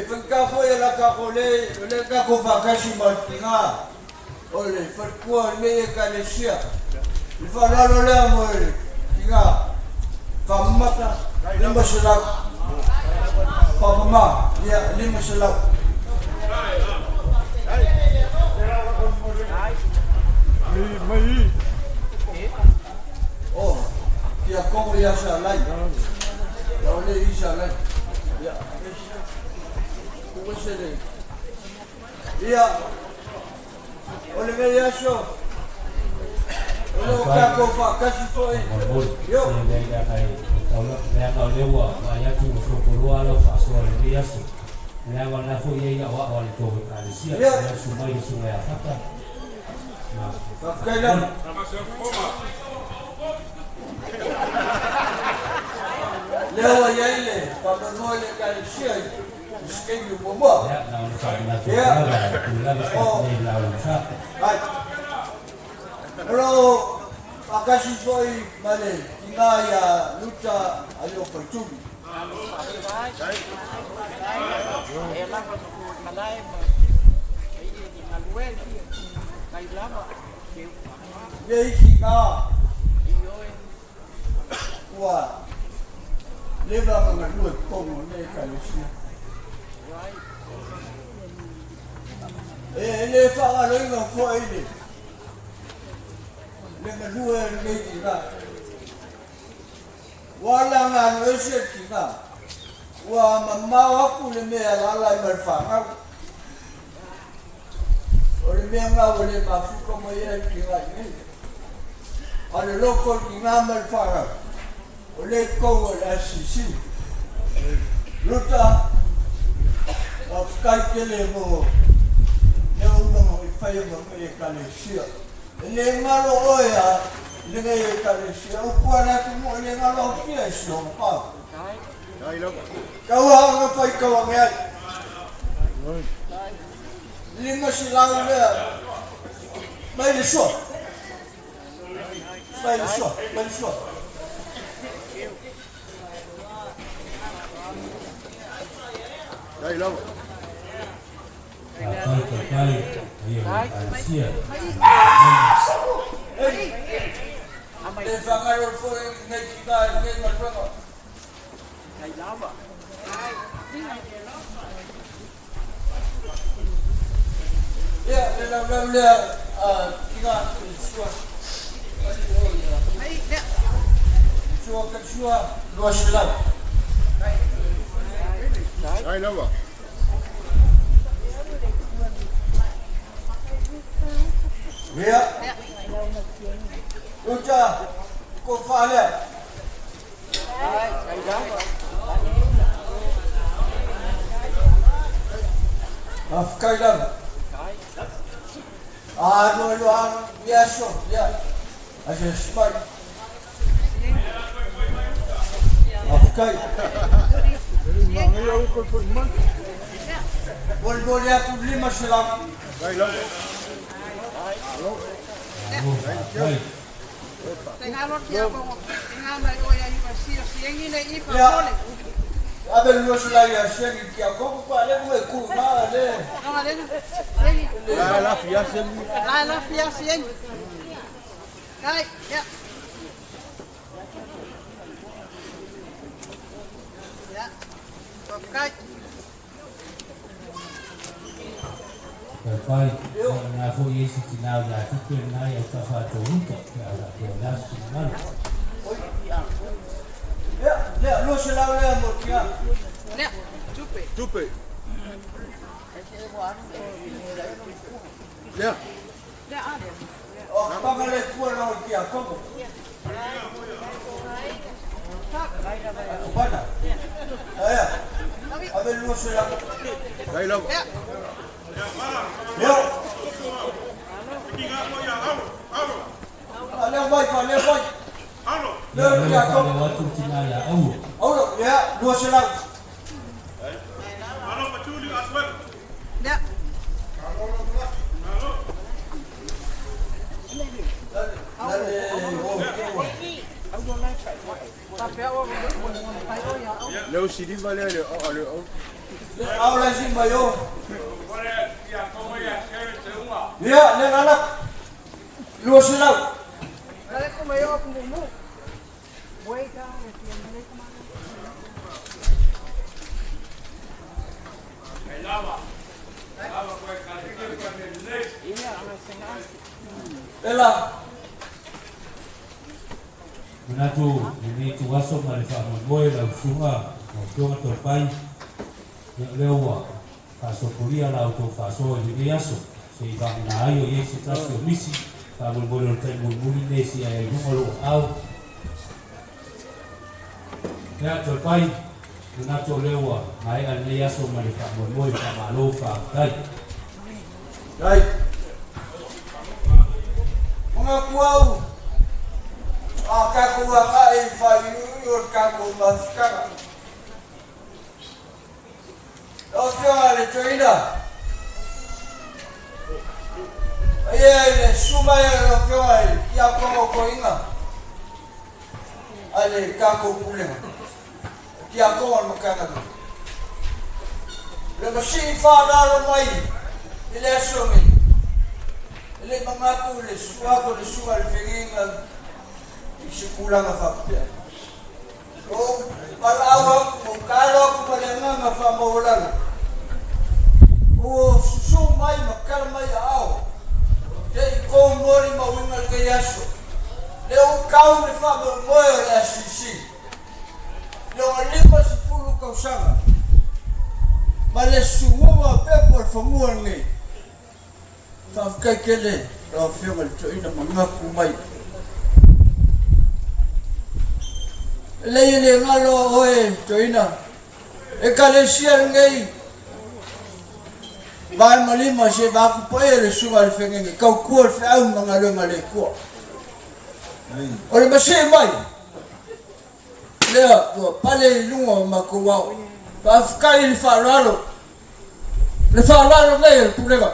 Pagka foi la kakole, le kako vakashi martinga. Ole, farkua me kalesia. Faralo le amor. Tinga. Famata, lima selak. Pamama, ya 5 selak. Oh, dia kau ya salai. Oleh isalah, ya, kumusele, ya, oleh melihatso, oleh kakak kasih foi, yo, Leanga lewa maya tu sokoloa lo fasol riaso. Leanga na foi ia wa wa to kalisia ya sumai sumai afata. Kailan. Lewa yaile, pamanole kalisia, skeng bobo. Ya, na una sabina tu la ni la usa. Pero akasi foi male, ya luta ayo percuma. Elah malay di ngaluel kay lama. Ye hika. Wa. Leva mga luot como ne kalisia. Le fa alo ngo foi ni. Le ngaluel ne ira. Wala nga nuesya kita. Wa mamawa ko le me ala marfanga. Ore me nga wale mafu como ya kita ni. Ale loko kita marfanga. Ole ko la sisi. Luta. Afkai kele mo. Ne uno ifai mo me kalesia. Le ngalo oya. Dengan yang kalisia, ukuran aku mau dengan lofia siapa? Kau ang apa kau angkat? 5 silang dia, baik so. Đây lâu. Le fangaron foi nekita nek matro. Kay lama. Ya, le tiga sua. Sua, 2 silang. Đây lâu à? Ya. Lucha, kau faham? Afkai dah. Luar biasa, ya. Asyik smart. Afkai. Boleh aku beli masalah. Abel lu sudah ya sih kia kau boleh kau ikut mana deh? La fiasi yang. Kay, ya. Ya. Kay. Pai, na fo Yesu tinau ya tu na ya ta fa to unto ya la ya das na. Ya, lu sudah ya mungkin. Ya, cupe. Ya. Ya ada. Oh, pangalan kuah nak kia kau. Mana? Ya. Abel lu sudah. Ya. Ya. Alih baik. Ya ya ka le watu tina ya au. Oh, ya, dua selang. Ya. Leo sini balik ada. Awak lagi mayo. Ya, dengan anak. Dua selang. Kalau aku mayo aku mau. Boy ka, nanti kemana? Ini anak senang. Elah. Menatu ini tu waso mari fa mo boy la sunga mo to to pai ya lewa fa so kuria la to fa so ni yaso se va na ayo yesi taso misi fa mo bolo te mo muni nesi ai mo au ya to pai menatu lewa mai an ni yaso mari fa mo boy fa ma lo fa dai Mengaku au. Aku akan inferior kamu masker. Okey, ada China. Ayah, sumai okey, ya kau kau ingat. Ada kamu pulang. Ya kau makan. Lepas sifat dalam mai, ini asumsi. Ini mengaku le suatu le suatu fingering. Sikulang afaknya. Oh, kalau kepada ngafamaulan. Oh, sumai makar mai au. Dei komori mawingal kayaso. Leo kau ni famo moyo ya sisi. Leo lima sepuluh kau sana. Malesuwa pepo famuan ni. Tafkai kele, rafiangal China mengaku mai. Lei ngalo oe China ekalesia ngai vai malima se ba ku poe le sual fengenge kau kuol fe au ngalo ngale ku ore ba se mai le to pale lungo makuwa ba fkai le faralo ngai pulega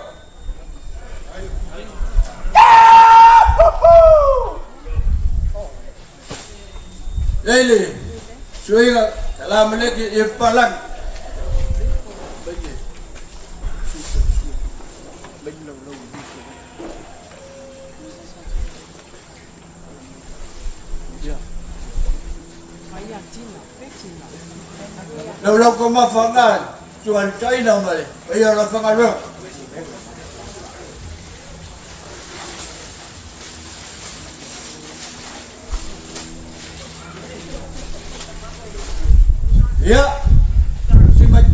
Lele, suinga kalau mereka impalan. Lalu kau mafangan, cuman China male, ayah orang fangan. Ya, simak.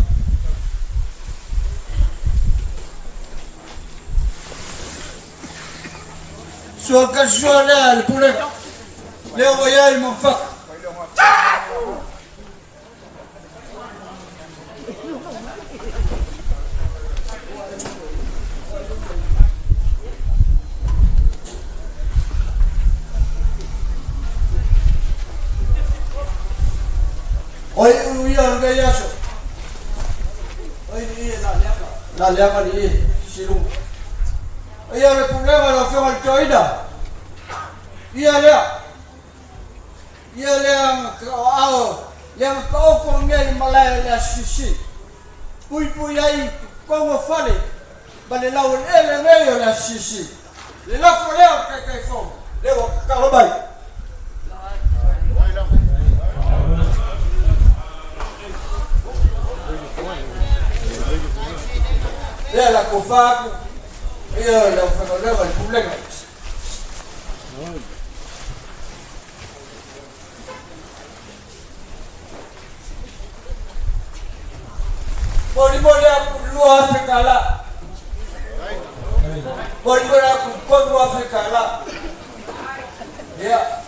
Suaka suara, pulang. Leo ayah mufak. Oi, uyar gaya so. la leanga ni silu ia le problema lo fio al toida ia le ao le ko ko ngai malai le sisi pui ai ko mo fale bale la ele meio le sisi le la fole kai fo le wa ka lo bai le la ko fa ia le problema il problema Boli luar Afrika lah. Boli aku luar Afrika lah. Ya.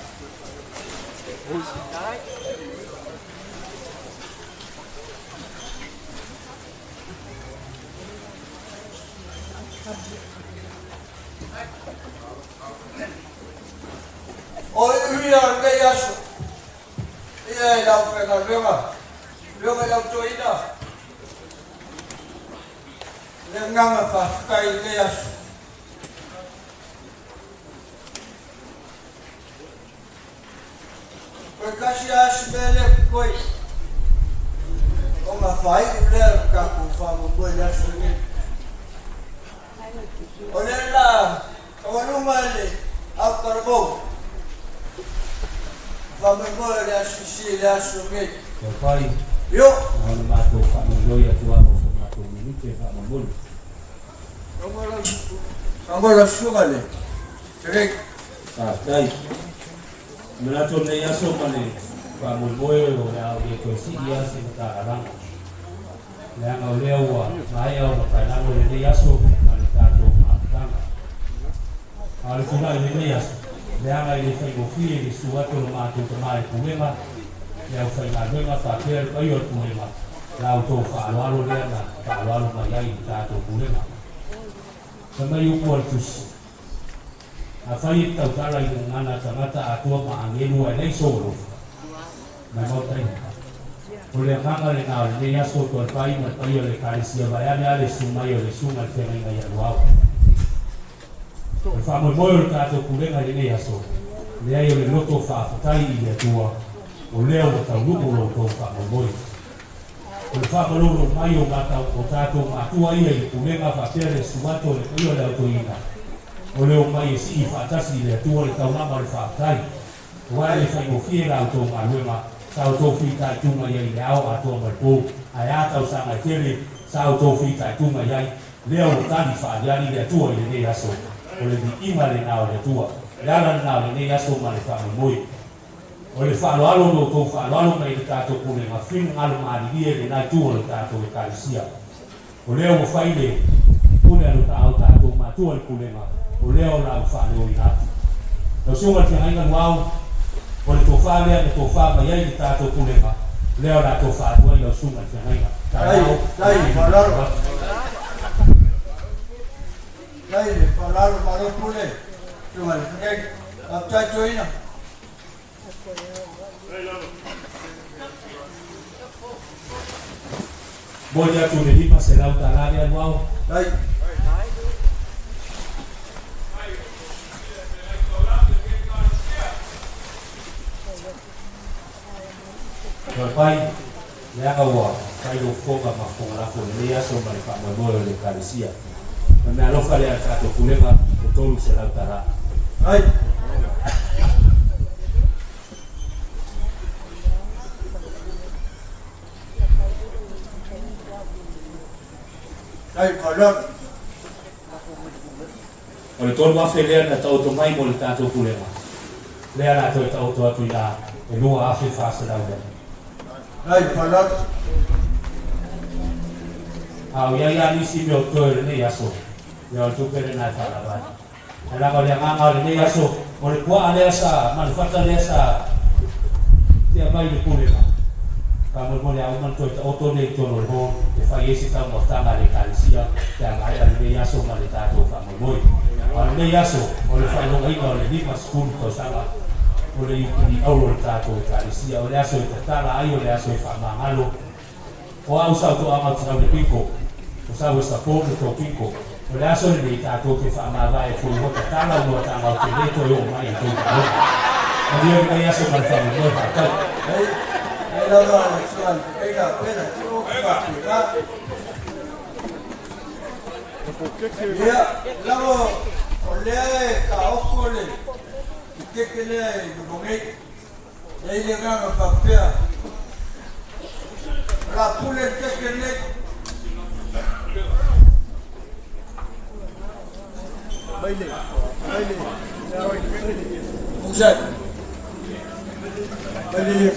Oh, iya, gaya su. Iya, lau Afrika lema lau Joina. Nganga fa kai leas ko kasias bele koi o ma fai le ka ku fa mo boya suni o le la o no male a karbo fa mo boya sisi la suni ko pai yo no ma to fa mo loya tu amo ma to minute fa mo bol Angora sugale. Trek. Dai. Melato ne yaso male. Pa mo moyo na o ko si dia se ta ran. Na nga lewa, mai o pa na mo ne yaso male ta to ma tanga. Al tuna ne yaso. Le nga ile fa go fi ni suato ma to mai kumema. Ya fa na venga fa per ayo kumema. La auto fa lo le na, fa lo ma ya ta to kumema. Sama yuko altus. Afai tau tala i ngana tamata atua ma angelu ai nei solo. Na motai. Ole manga le na le yaso to pai ma pai le kaisia vai ale sumai le suma te mai ya wao. Fa mo mo ka to kulenga le yaso. Le ai le loto fa tai i atua. O leo ta lupo lo to fa mo mo. O fa mo lo mai o mata o tato ma tua i kulenga fa pere sumato le io le autoina. O leo mai si fa tasi le tua le tau nama le fa tai. Wa le fa mo fiera auto ma lema sa auto fita tuma ia le au ato ma po ai ata sa mai tele sa auto fita tuma ia leo tani fa ia le tua le yaso. O le di ima le na le tua. Lala na le yaso ma le fa mo moi. O le whaaloalo no tō whaaloalo mai le tātou kone ma whinu alo maari le nai tūo le tātou e kāisia. O leo mo whaile, kone alo tātou mātua le kone ma, o leo la whaaneo i atu. Nau sunga te hainga nuau, o le tō whaalea me tō whaama iai le tātou kone ma, leo la tō whaatua i au sunga te hainga. Whalalaro. Whalalaro maro kone, sunga le whakai, aptai joina. Boleh tu ni pasal laut tanah dia wow. Baik. Baik. Yang awak, kalau fokus mafung laku ni ya so balik pak mobil le kalisia. Mana lo kali ada tu kulenga betul selaut tanah. Baik. Ai falak. Oleh tuan wafelian atau tu mai boleh tahu kulenga. Lea atau tahu tu atu ya. Elua afi fasa dah. Ai falak. Ya ni si doktor ni yaso. Ya tu kena nak falaban. Kalau kau yang angau ni yaso, oleh buat alesa, manfaat alesa. Tiap hari kulenga. Kamu boleh awak tu auto ni tu lorong, efai esi tahu mustang ada kalisia, yang ada di yaso malah tahu kamu boleh. Kalau di yaso, oleh fai orang ini oleh di masuk tu sama, oleh di awal tahu kalisia, oleh yaso tertala ayo oleh yaso faham malu. Orang usah tu amat terlalu pikuk, Sabe essa povo que eu fico. Olha só ele tá todo que fala vai foi o que tá lá no tá lá que ele foi o mais então. Aí ele vai achar mais fácil não tá. Aí lá lá só pega pena Ya, lago olha kaokole. Que ele é do momento. Aí ele ganha papel. La pule que ele Baile. Usai. Baile.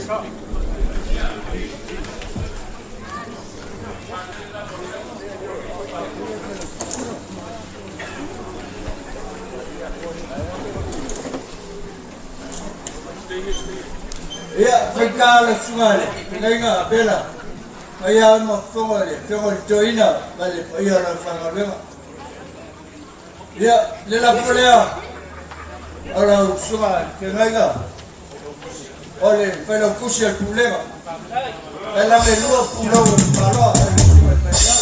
Ya, pekala sungale. Lenga bela. Kaya mo fongole, fongol joina, bale, kaya na fangalenga. Ya, lela polea. Ora usuma, kenaiga. Ole, pero kusi el problema. Ela me lua pulo palo, el especial.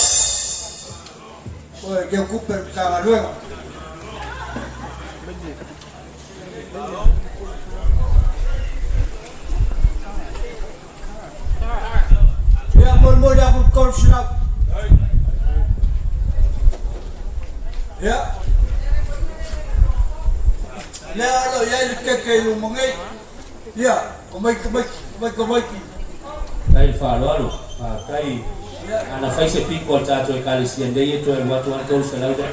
Oye, que ocupe el cagaluega. Ya, molmoya por colchonado. Ya. Lalo ya el que lumongay. Ya, komai. Kai falo kai ana fai se pico tato e kalisi ndeye to el watu wanto salauda.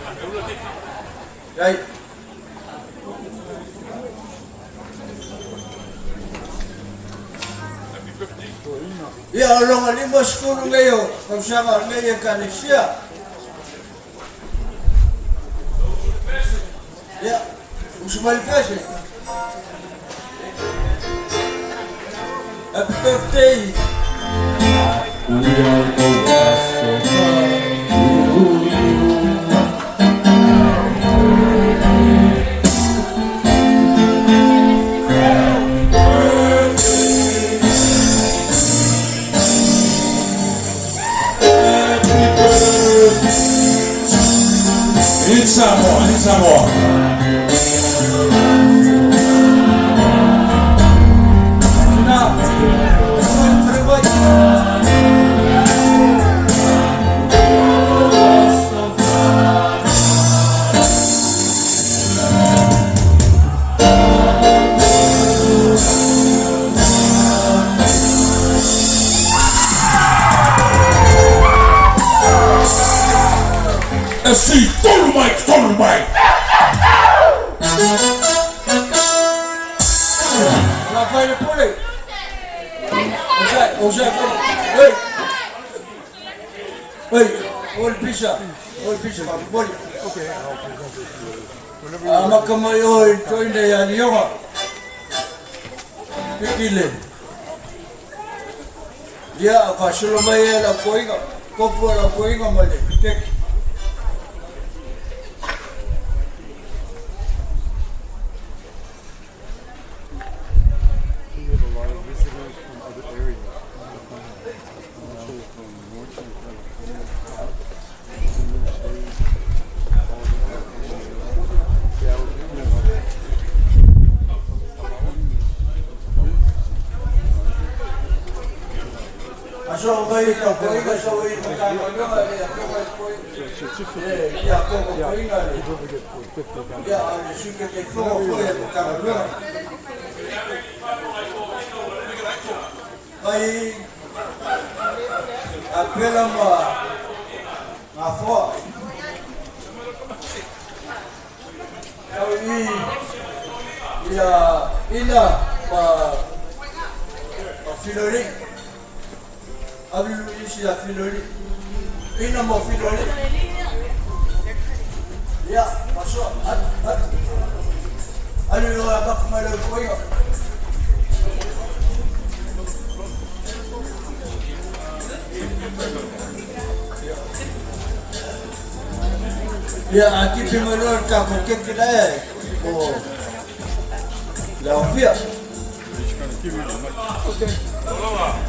Right. Ya, long ali mo skulu ngayo, kung sama ngayo kalisia. Ya, usumal kasi. Happy birthday. We all go so far to you. It's amor. Assim, todo Mike. Lá vai ele por aí. José, ei, olha picha, olha. Ama kama yo toinde ya nioma. Kikile. Ya afasholo maya la koinga, kopo la koinga male. Kek. So vai ka koinga so vai ka koinga ya koinga ya si que te foi ka koinga vai apela ma fo ya ina pa filori Abilu isi la filori, ina mo filori. Ya, masuk. Alu lo apa kemarin koyo. Ya, aquí primero el campo que queda o la ofia.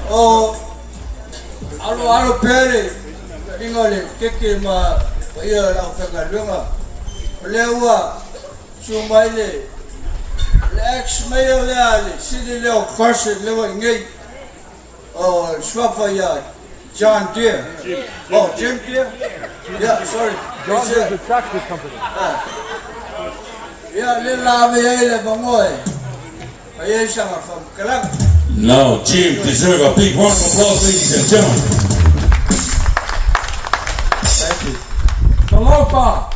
Oh. Alo pere, Ingole keke ma ia la fenga lunga. Lewa sumaile Lex mayor le city leo Carson lewa ngei. Oh, Swafa ya John Deere. Oh, Jim Deere? Yeah, sorry. John Deere is a tractor company. Yeah, le lave le bangoe. Aye sanga from Kalang. Now, Jim deserve a big round of applause, ladies and gentlemen. Thank you. Aloha.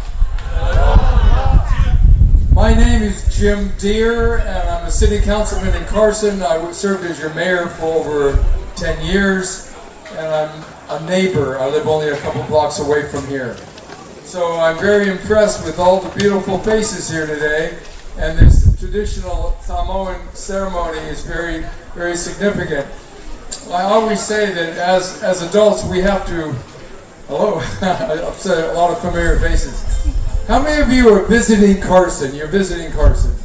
My name is Jim Deere, and I'm a city councilman in Carson. I served as your mayor for over 10 years, and I'm a neighbor. I live only a couple blocks away from here. So I'm very impressed with all the beautiful faces here today, and this traditional Samoan ceremony is very, very significant. I always say that as adults we have to, hello, I've said a lot of familiar faces. How many of you are visiting Carson? You're visiting Carson.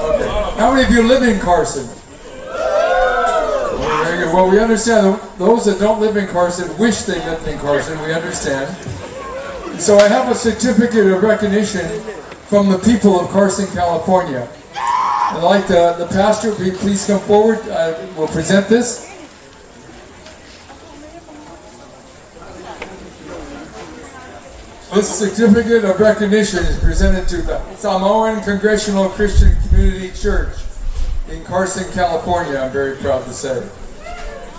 Okay. How many of you live in Carson? Very good. Well, we understand those that don't live in Carson wish they lived in Carson. We understand. So I have a certificate of recognition from the people of Carson, California. I'd like the pastor, please come forward. We'll present this. This certificate of recognition is presented to the Samoan Congregational Christian Community Church in Carson, California, I'm very proud to say.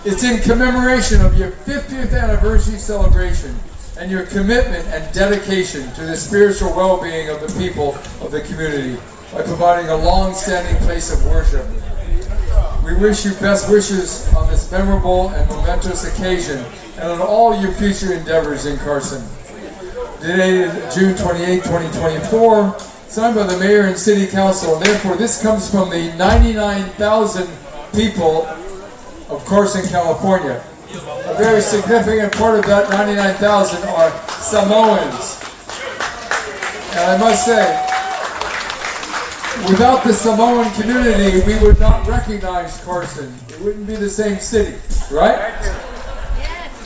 It's in commemoration of your 50th anniversary celebration and your commitment and dedication to the spiritual well-being of the people of the community by providing a long-standing place of worship. We wish you best wishes on this memorable and momentous occasion and on all your future endeavors in Carson. Today, June 28, 2024, signed by the mayor and city council, and therefore this comes from the 99,000 people of Carson, California. A very significant part of that 99,000 are Samoans. And I must say, without the Samoan community, we would not recognize Carson. It wouldn't be the same city, right?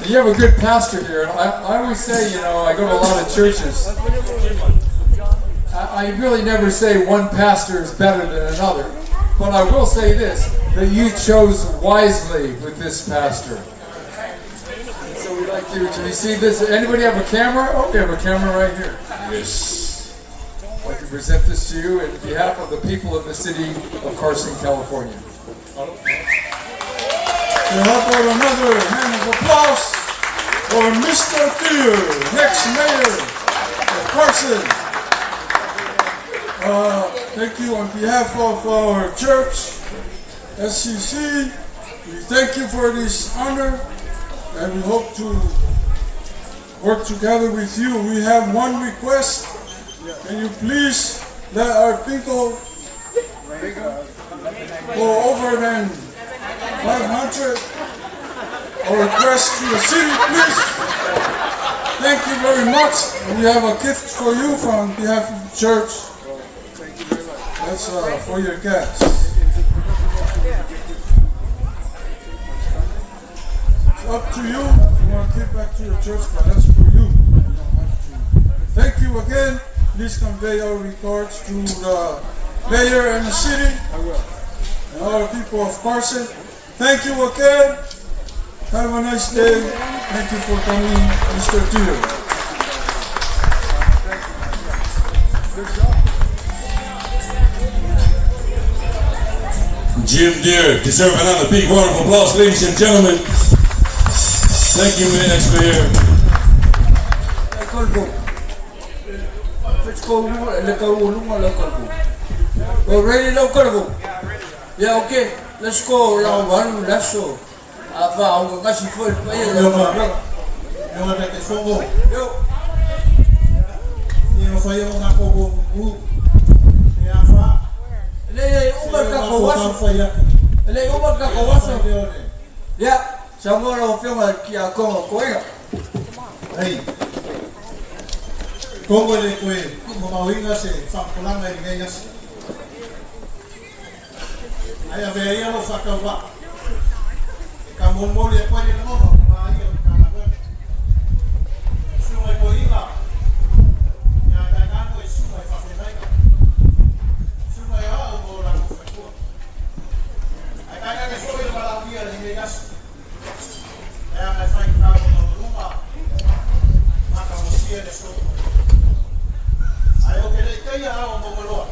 You have a good pastor here. And I always say, you know, I go to a lot of churches. I really never say one pastor is better than another. But I will say this, that you chose wisely with this pastor. And so we'd like you to receive this. Anybody have a camera? Oh, we have a camera right here. Yes. I'd like to present this to you on behalf of the people of the city of Carson, California. How about another hand of applause for Mr. Deere, next mayor of Carson. Thank you on behalf of our church, SCC. We thank you for this honor, and we hope to work together with you. We have one request. Can you please let our people go over than 500? A request to the city, please. Thank you very much. We have a gift for you from behalf of the church. That's for your guests. It's up to you. If you want to give back to your church, but that's for you. You don't have to. Thank you again. Please convey our regards to the mayor and the city and all the people of Carson. Thank you again. Have a nice day. Thank you for coming, Mr. Deere. Jim Deere deserve another big round of applause, ladies and gentlemen. Thank you, ex-mayor. Yeah, okay. Let's go. Let's go. Ava au ngasi foi pa ia. Yo na te fongo. Yo. Ni no foi o na ko bu. Ni afa. Le umar ka ko waso. Le umar ka ko waso. Ya, samora o fioma ki a ko koega. Hey. Kongo le koe, mo mawinga se whakolanga i ngai ngasi. Ai a vea ia no whakawa. Ka momoli e koe ni ngoma, ma ia sia de so. Ai o ke le kai a o mo lo.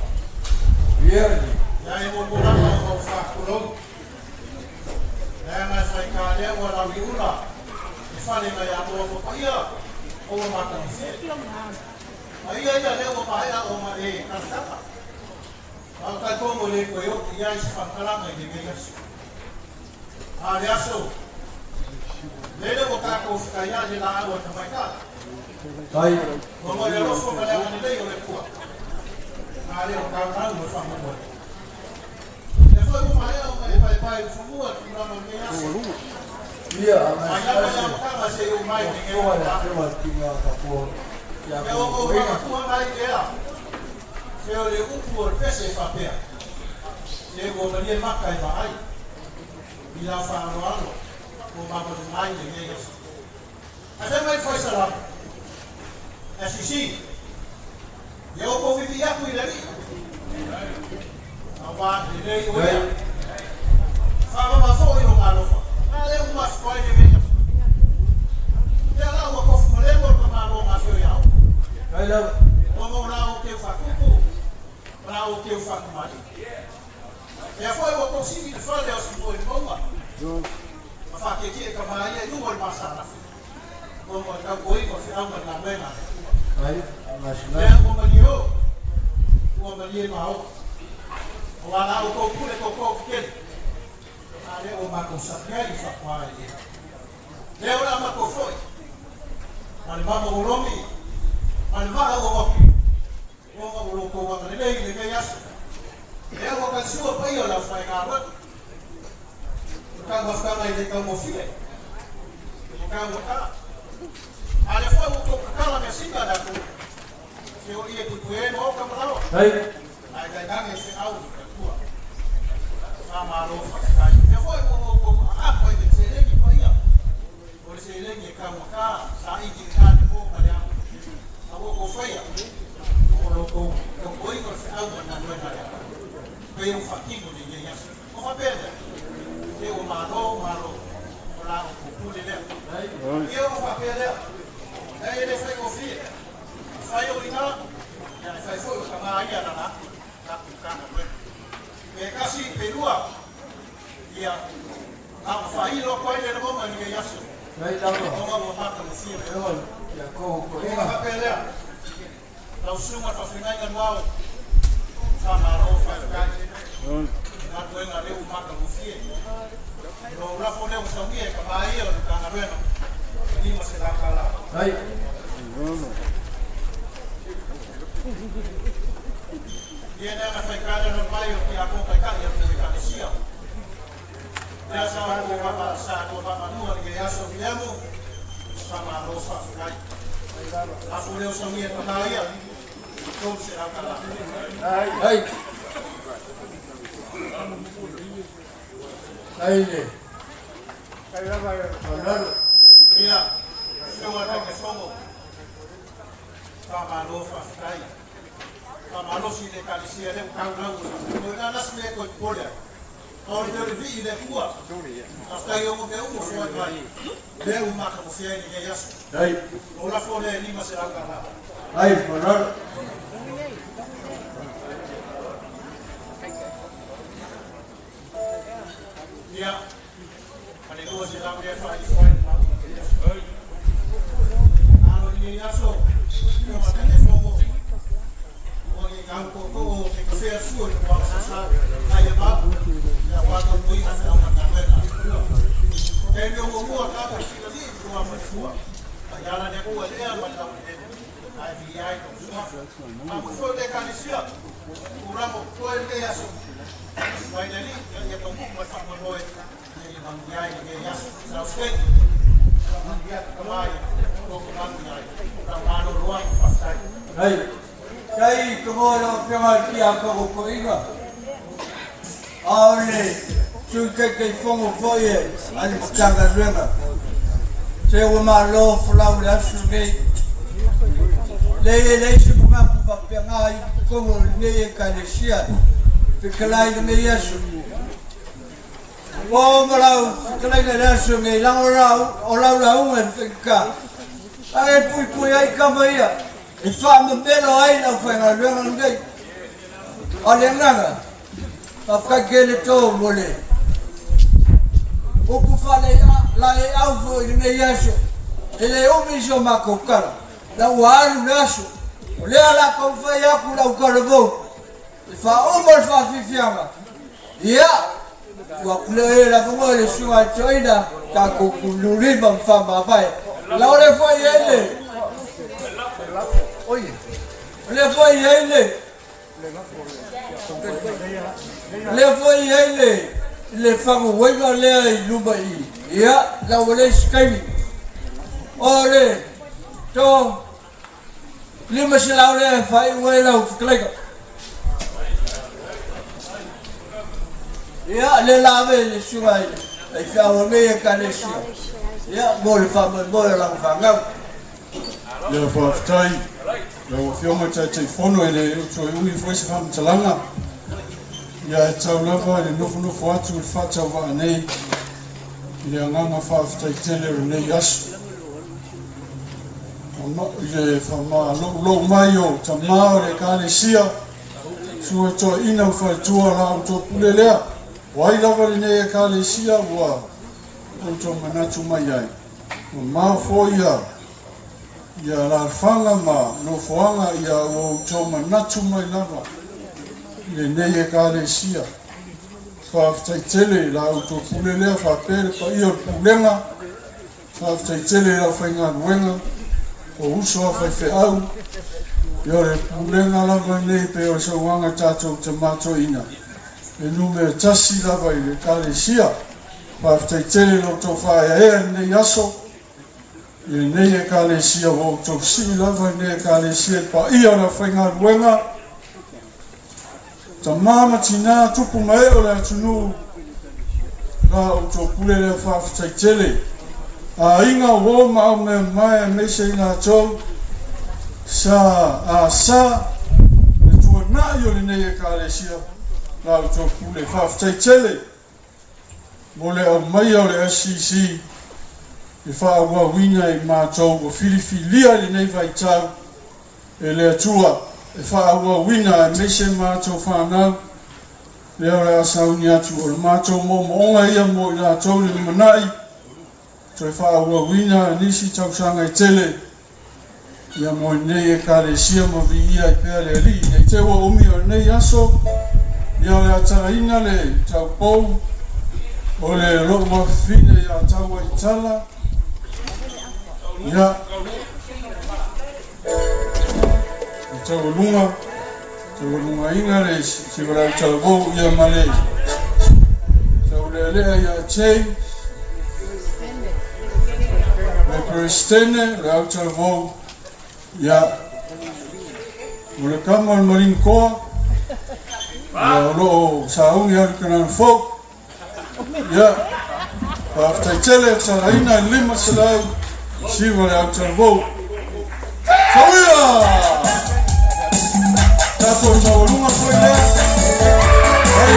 Ia. Ya e mo mo la o fa ku lo. Na sai ka le o la wi una. E fa le mai a mo ko ia. O ma ka sia. Ai ia le o pa ia o ma e ka ta. Al ka ko mo le ko yo ia is fa kala mai de me yasu. A le aso. Lele o ka ko ka ia le la o ta mai ka. Ai. Ko mo le lo fo ka le ni le yo le ku. Na le o ka ka mo fa mo. Le fo mo mai o mai pai pai fo mo ki na mo me yasu. Ia, Ai ya ya ka ma se o mai ni o la ko ki nga ka ko. Ya ko o ka ku mai ia. Se o le u ku o pese fa pe. Le go ma ni ma kai ba ai. Bila fa no ano. Ko ma mo mai ni yasu. Asa mai foi sala. Asisi. Eu vou viver a cuidar ali. Agora, ele olha. Fala uma foi no galo. Ale uma escola de meia. Ela uma coisa que lembra do galo mas eu já. Ai lá. Como lá o que eu faço cuco. Lá o que eu faço mais. Já foi o consigo de fazer o símbolo de bomba. A faca aqui é que a Maria não vai passar na frente. Como está coi com final da mena. Ai, mas Lea como Mario. Como Maria mau. O ala o ko kule ko ko ken. Ale o ma ko sakai fa kwa ile. Le ora ma ko foi. Ale ma mo romi. Ale ma o mo. O ma ro ko wa le le ke yas. Le o ka su pa yo la fa ga ba. Ka mo fa mai de ka mo file. Ka mo ka. Ale foi o ko ka la me singa da ko. Se o ia ku e no ka ma. Ai. Ai ka ga me se au. Amaro fa e foi o a foi de ser que foi ia por ser ele que cá sai de cá de pouco ali a o foi o loco o foi por ser algo na noite foi um fatigo de dia o papel de o malo lá o pulo dele e o papel aí ele foi com filho saiu de cá já foi o camarada lá na casa e kasi pelua ia a fai lo ko ile no mani ke yasu ai lá. o mo mata no fio Ya ko ko. e a pelea la usuma fa finai na wao fa maro fa ka na ko na le mata no fio no la fone o sabia ka mai o ka na bueno ni mo se la kala Ai. Viene a fare no paio che a conta cambia per le cadesia. Ya sa ko va sa ko va no que ya so viamo sama rosa fai. La fune o so mia na ia. Come se la cala. Ai. Ai le. Ai lá vai. Olha. Ia. Se o ata que somo. Sama rosa fai. Sama rosa de cadesia de cangau. No na nas me ko poder. Or de vi de tua. Hasta eu mo que eu foi vai. De uma que você é que yasu. Ai. O la fone ni ma se la cala. Ai, olha. Ia. Ane ko se la me fa i foi. Ano ni yaso. Yo ma te fomo. O ni kan ko ko ke fe su o ko sa sa. Ai ba. Ya wa ko ni na na na na. E meu mo ka ko si ni ko ma fu. Ya la ne ko le ya ma la. Ai vi ai ko su. Ma ko so de kanisia. Uramo ko el ke yaso. Vai dali, ya to mo fa mo boy. Ni ma ya ni yaso. Sa usted. Ya kamai. Ko ko ma ya. Ra ma no ruang fa sai. Ai. Kai como lo que mal que a como coiga. Aole, tu que fongo foi al changa rema. Se o malo flau la suge. Le se como pa pegar como ne canecia. Te clai de yesu. O malau, clai de yesu me la ora o la un fica. Ai pui ai kamaia. E fa me belo ai na fenga luenga ngai. Ale nanga. Afka gele to mole. O ku fale la e au fo ne yaso. Ele o mi so makokala. La waru naso. Le ala ko fa ya ku la ko vo. Fa o mo fa fifianga. Ya. Wa kule la ko le suwa choida ka ko kuluri bam fa babai. La ole fo yele. Oye. Le fo yele. Le fo yele. Le fango wega le luba I. Ya, la ole skami. Ole. To. Le masila ole fai wela ufkleka. Ya, le lave le suai. Ai fa o me ka le su. Ya, mo le fa mo la fanga. Le fa ftai. Le fioma tete fono ele so ui foi se fam talanga. Ya tau lava le nofu atu fa tau va nei. Le nganga fa ftai tele nei as. Ile fa ma lo mai o tama le kale sia. Su to ina fa tua la to pulelea. Wai lava le nei kale sia wa. O to manatu mai ai. Ma fo ia. Ia la fanga ma no foanga ia o to manatu mai lava. Le nei kale sia. Fa ftai tele la o to pulelea fa pere pa io pulenga. Fa ftai tele la fainga wenga. O uso fai fe au. Io le pulenga lava nei pe o so wanga tato tomato ina. E nume tasi lava I le kale sia. Fa ftai tele lo to fa e nei aso. I nei kale sia o to si lava nei kale sia pa ia la fainga wenga. Ta mama tina tupu mai o le atunu. La o to pulele fa ftai tele. A inga wo ma me mai me se na to sa le tu na yo le nei kale sia la o to pule fa ftai tele. Mole o mai o le SCC e fa wa wina I ma to o filifilia le nei vai tau e le atua e fa wa wina me se ma to fa na le ora sa unia tu o ma to mo ia mo ina to le manai to fa wa wina nisi tau sanga I tele ia mo nei kale sia mo vi ia pe le li e te wo umi o nei aso ia le ata ina le tau pou o le lo ma fine ia tau I tala ia tau lunga inga le si vara tau pou ia male tau le ia chei le prestene le au tau pou ia mule kama al marin koa ia lo saungi haru kanan fok ia after tele saraina lima salau siva le au tau pou sauia tato tau lunga foi lea ai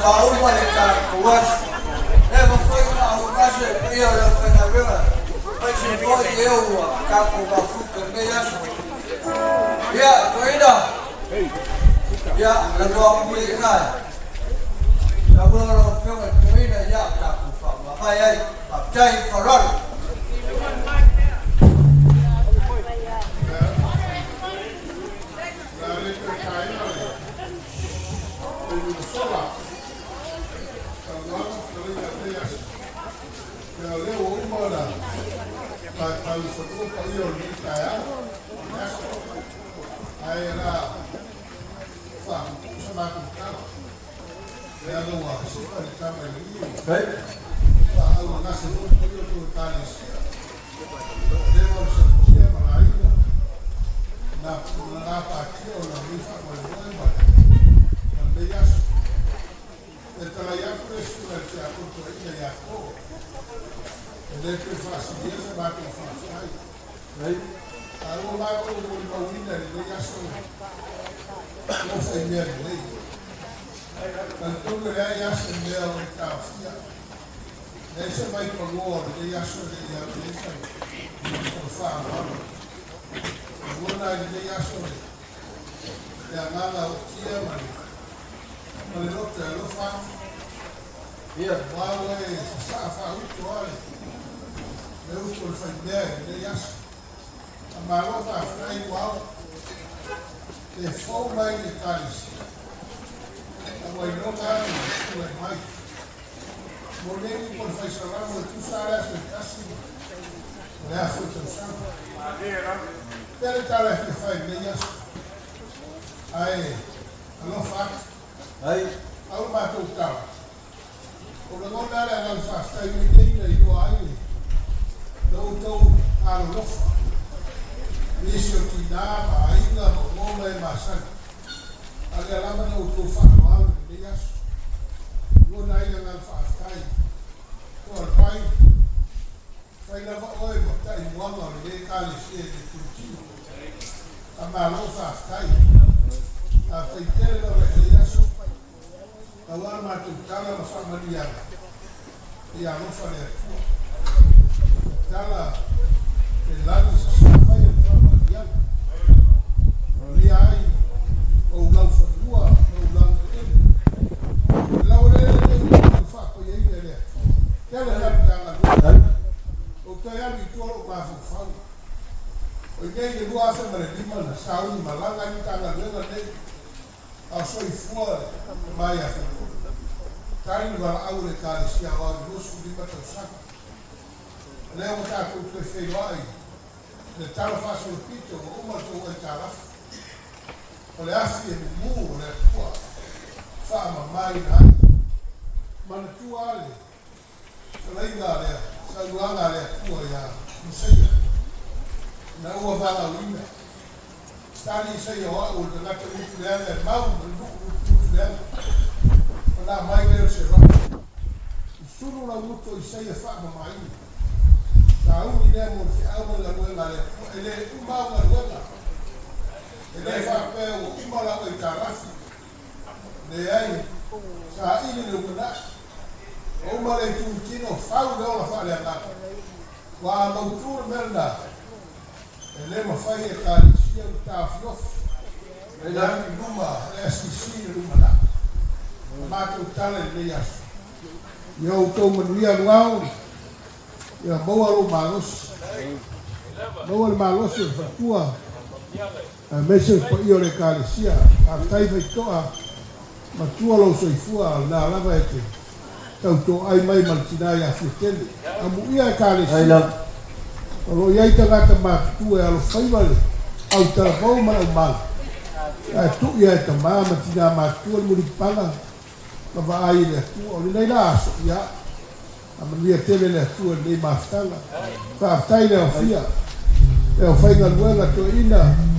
kau mana kau kuat. Lepas foi kau kasih dia orang kena bela. Macam foi dia kau bafu kerja ya. Ya, kau ida. Ya, lalu aku boleh kenal. Lalu orang kau ida ya kau faham. Apa ya? Percaya koran. Mese po io le kalesia, a tai vai toa, ma tua lo soifua na lava ete. Tau to ai mai maltinai a fietele. A mu ia kalesia. Olo iai tangata mātua e alo whaiwale, au tarapau mana umang. A tu ia e tamā matina mātua le muripanga, ma va ai le atua, o le nei la aso ia. A manuia tele le atua nei maftala. Whaaftai le au fia. E au whainga luenga to ina,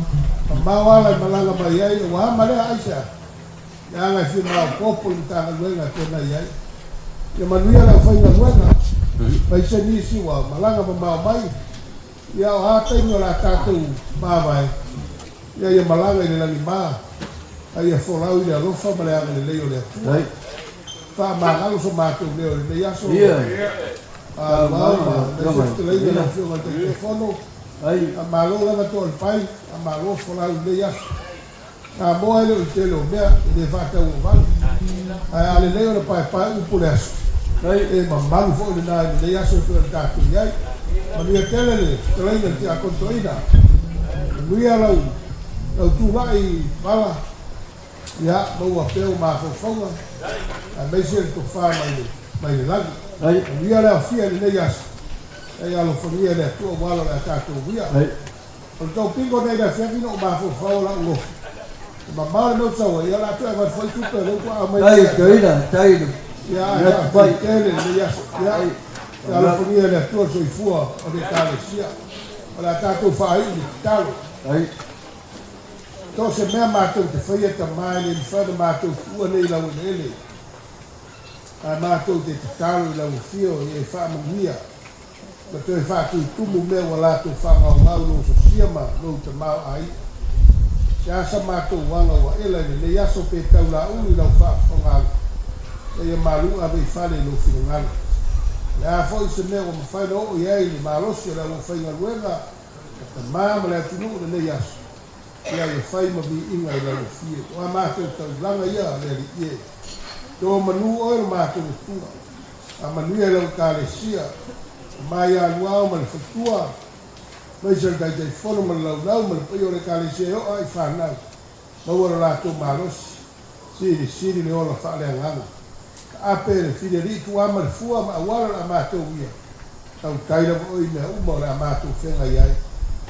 mawala malanga mai ai wa male aisha ya nga fi ma popo ta luenga tena ai ya manuia la faina luenga pai se ni si wa malanga ma mai ya ha tai no la ta tu ma vai ya malanga le la ma ai ya folau ya lo fa male le le le Whamangalo sa mātou leo le nei aso. Wau, te leina na whionga te telefono. A malo lana tō le pai, a malo whalau nei aso. Nā moa ele o te leo mea, e le whātau o wali. A le leo na pai upu le aso. E mamalu fo le nā le nei aso tō le tātou iai. Manuia tele le, te leina te a kontoina. Manuia lau tūlai wala. Ia, maua peo mawhawhaunga. A meise le tō whā mai le lagi. Manuia leo fia le nei aso. E alo whanua le atua wala le tātou wia. O le tau pingo nei le whiawhino o mawhawhau la ulofi. Ma mare no tsawa ia la tu ava foi tu pero a mai tai ia vai ele ia ia la família le tu so fua o de tale sia la ta tu fai ni talo ai to se me ma tu te foi ta mai ni fa de ma tu u nei la ele a ma tu te talo la fio e fa mia ma tu fa tu mu me wala tu fa nga lo so sia ma lo te ma ai ya sa mātou wanga wa ela ni le aso pe tau la uli lau whaafonganga. E ia malu a vei whale no whinganga. Le a fo i se mea o mawhaina o iei ni malosi la o whainga ruenga. Ka māma le atunu le le aso. Ia ia whai ma vi inga i lau fie. O a mātou tau langa ia le li ie. Tō manu o e mātou ni tunga. A manuia lau kāle sia. Mai a luao ma le whatua. Mai se dai dai fono ma lau ma le le kale se o ai whanau. Mau ora la tō maros. Siri le ola whaale anganga. Ka ape le whiri tu ama le fua ma awara la mātou ia. Tau taira mo oi mea uma le a mātou whenga iai.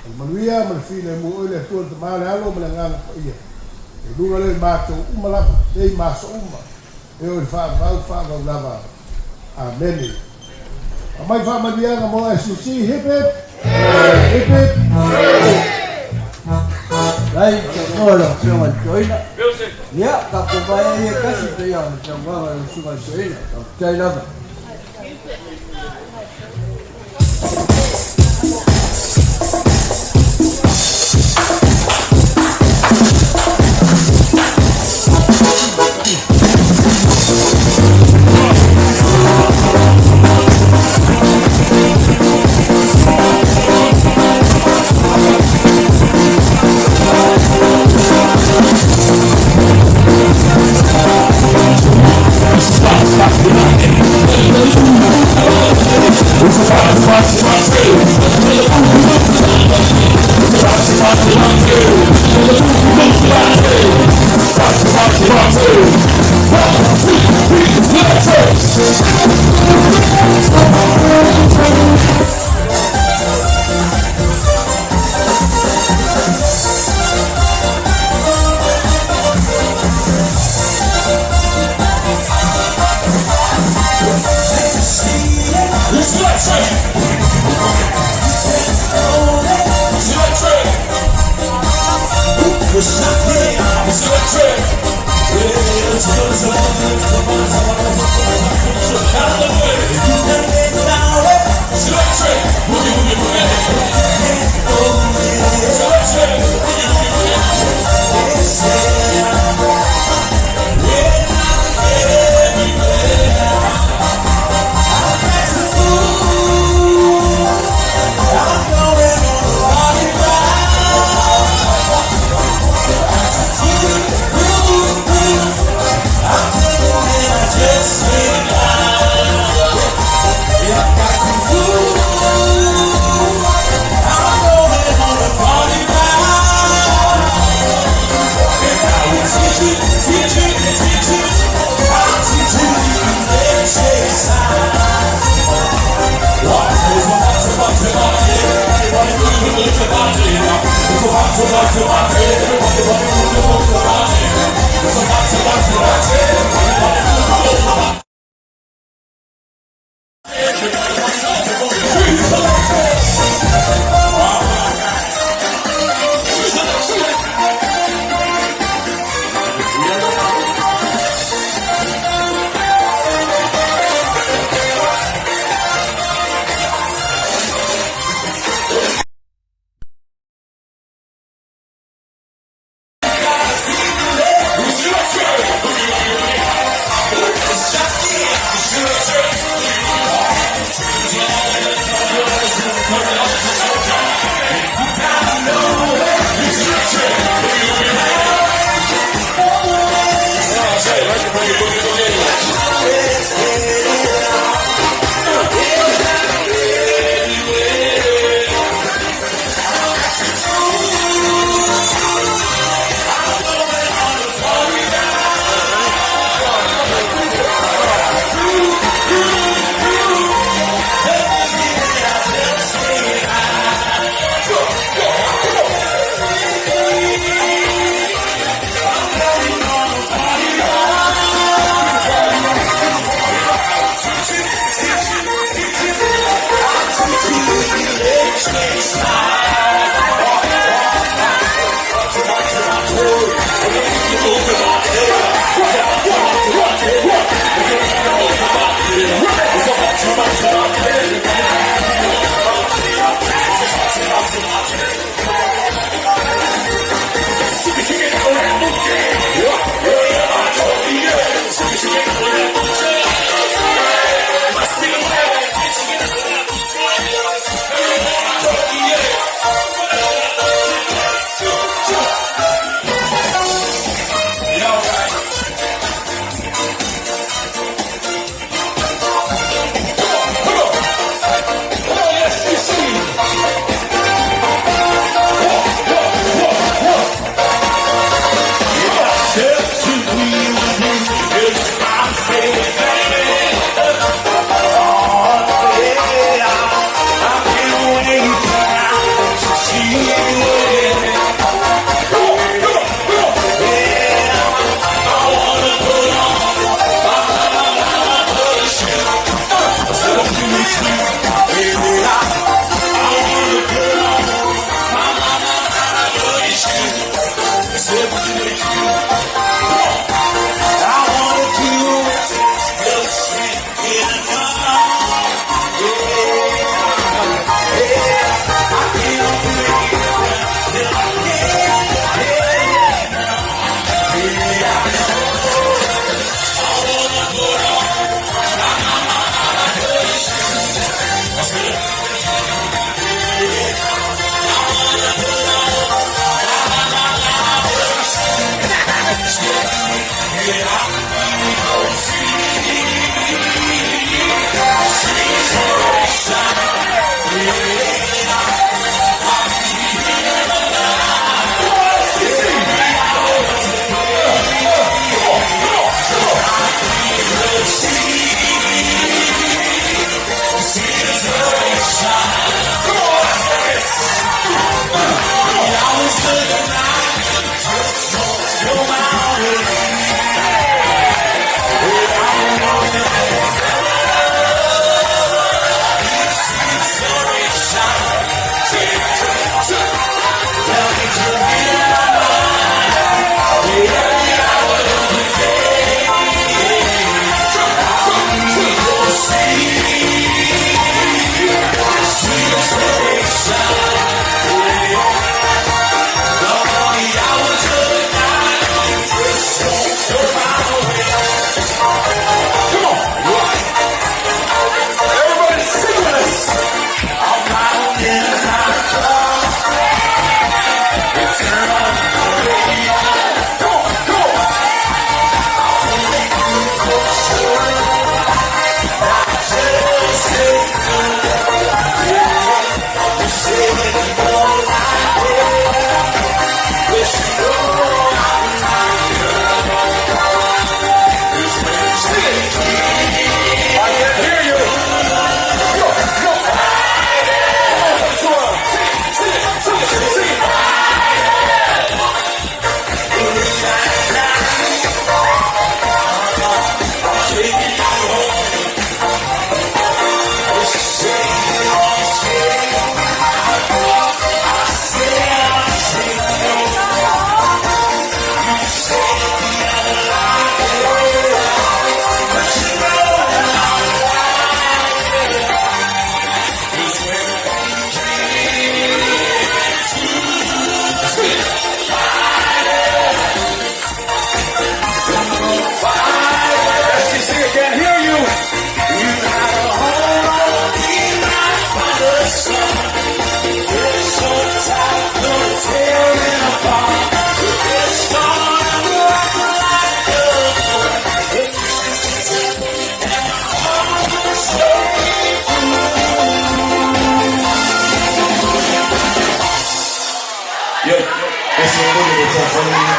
Al manuia ma le whiri mo oi le tuan te maale alo ma le nganga pa ia. E lunga le mātou uma lava. Nei maso uma. E oi whaavau lava. Amen. A mai whaamanianga mo SCC hip hip. Đây, chúng tôi là trường hợp chuối đó. Nhớ, tập của bài ấy các sự tự hành trong đó là trường hợp chuối đó. Chơi đó.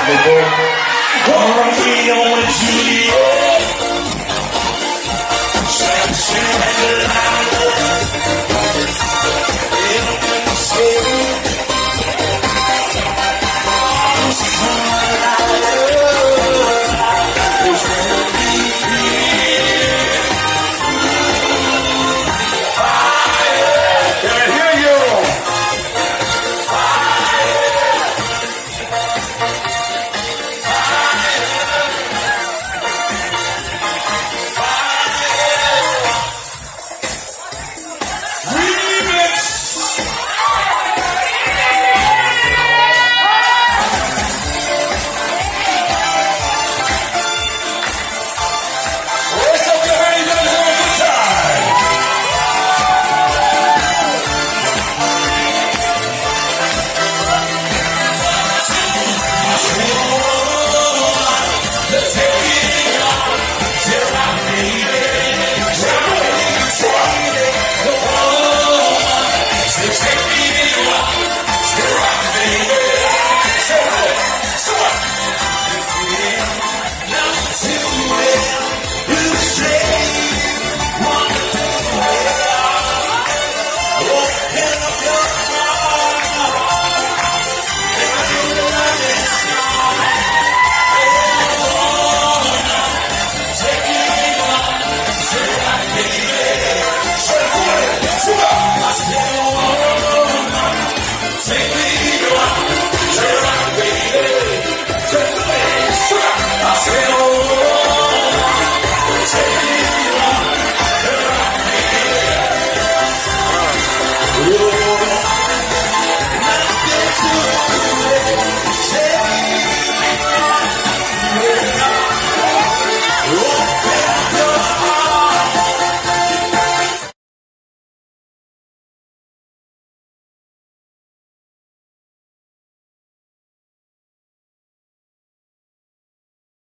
Romeo and Juliet. Sunshine and the light.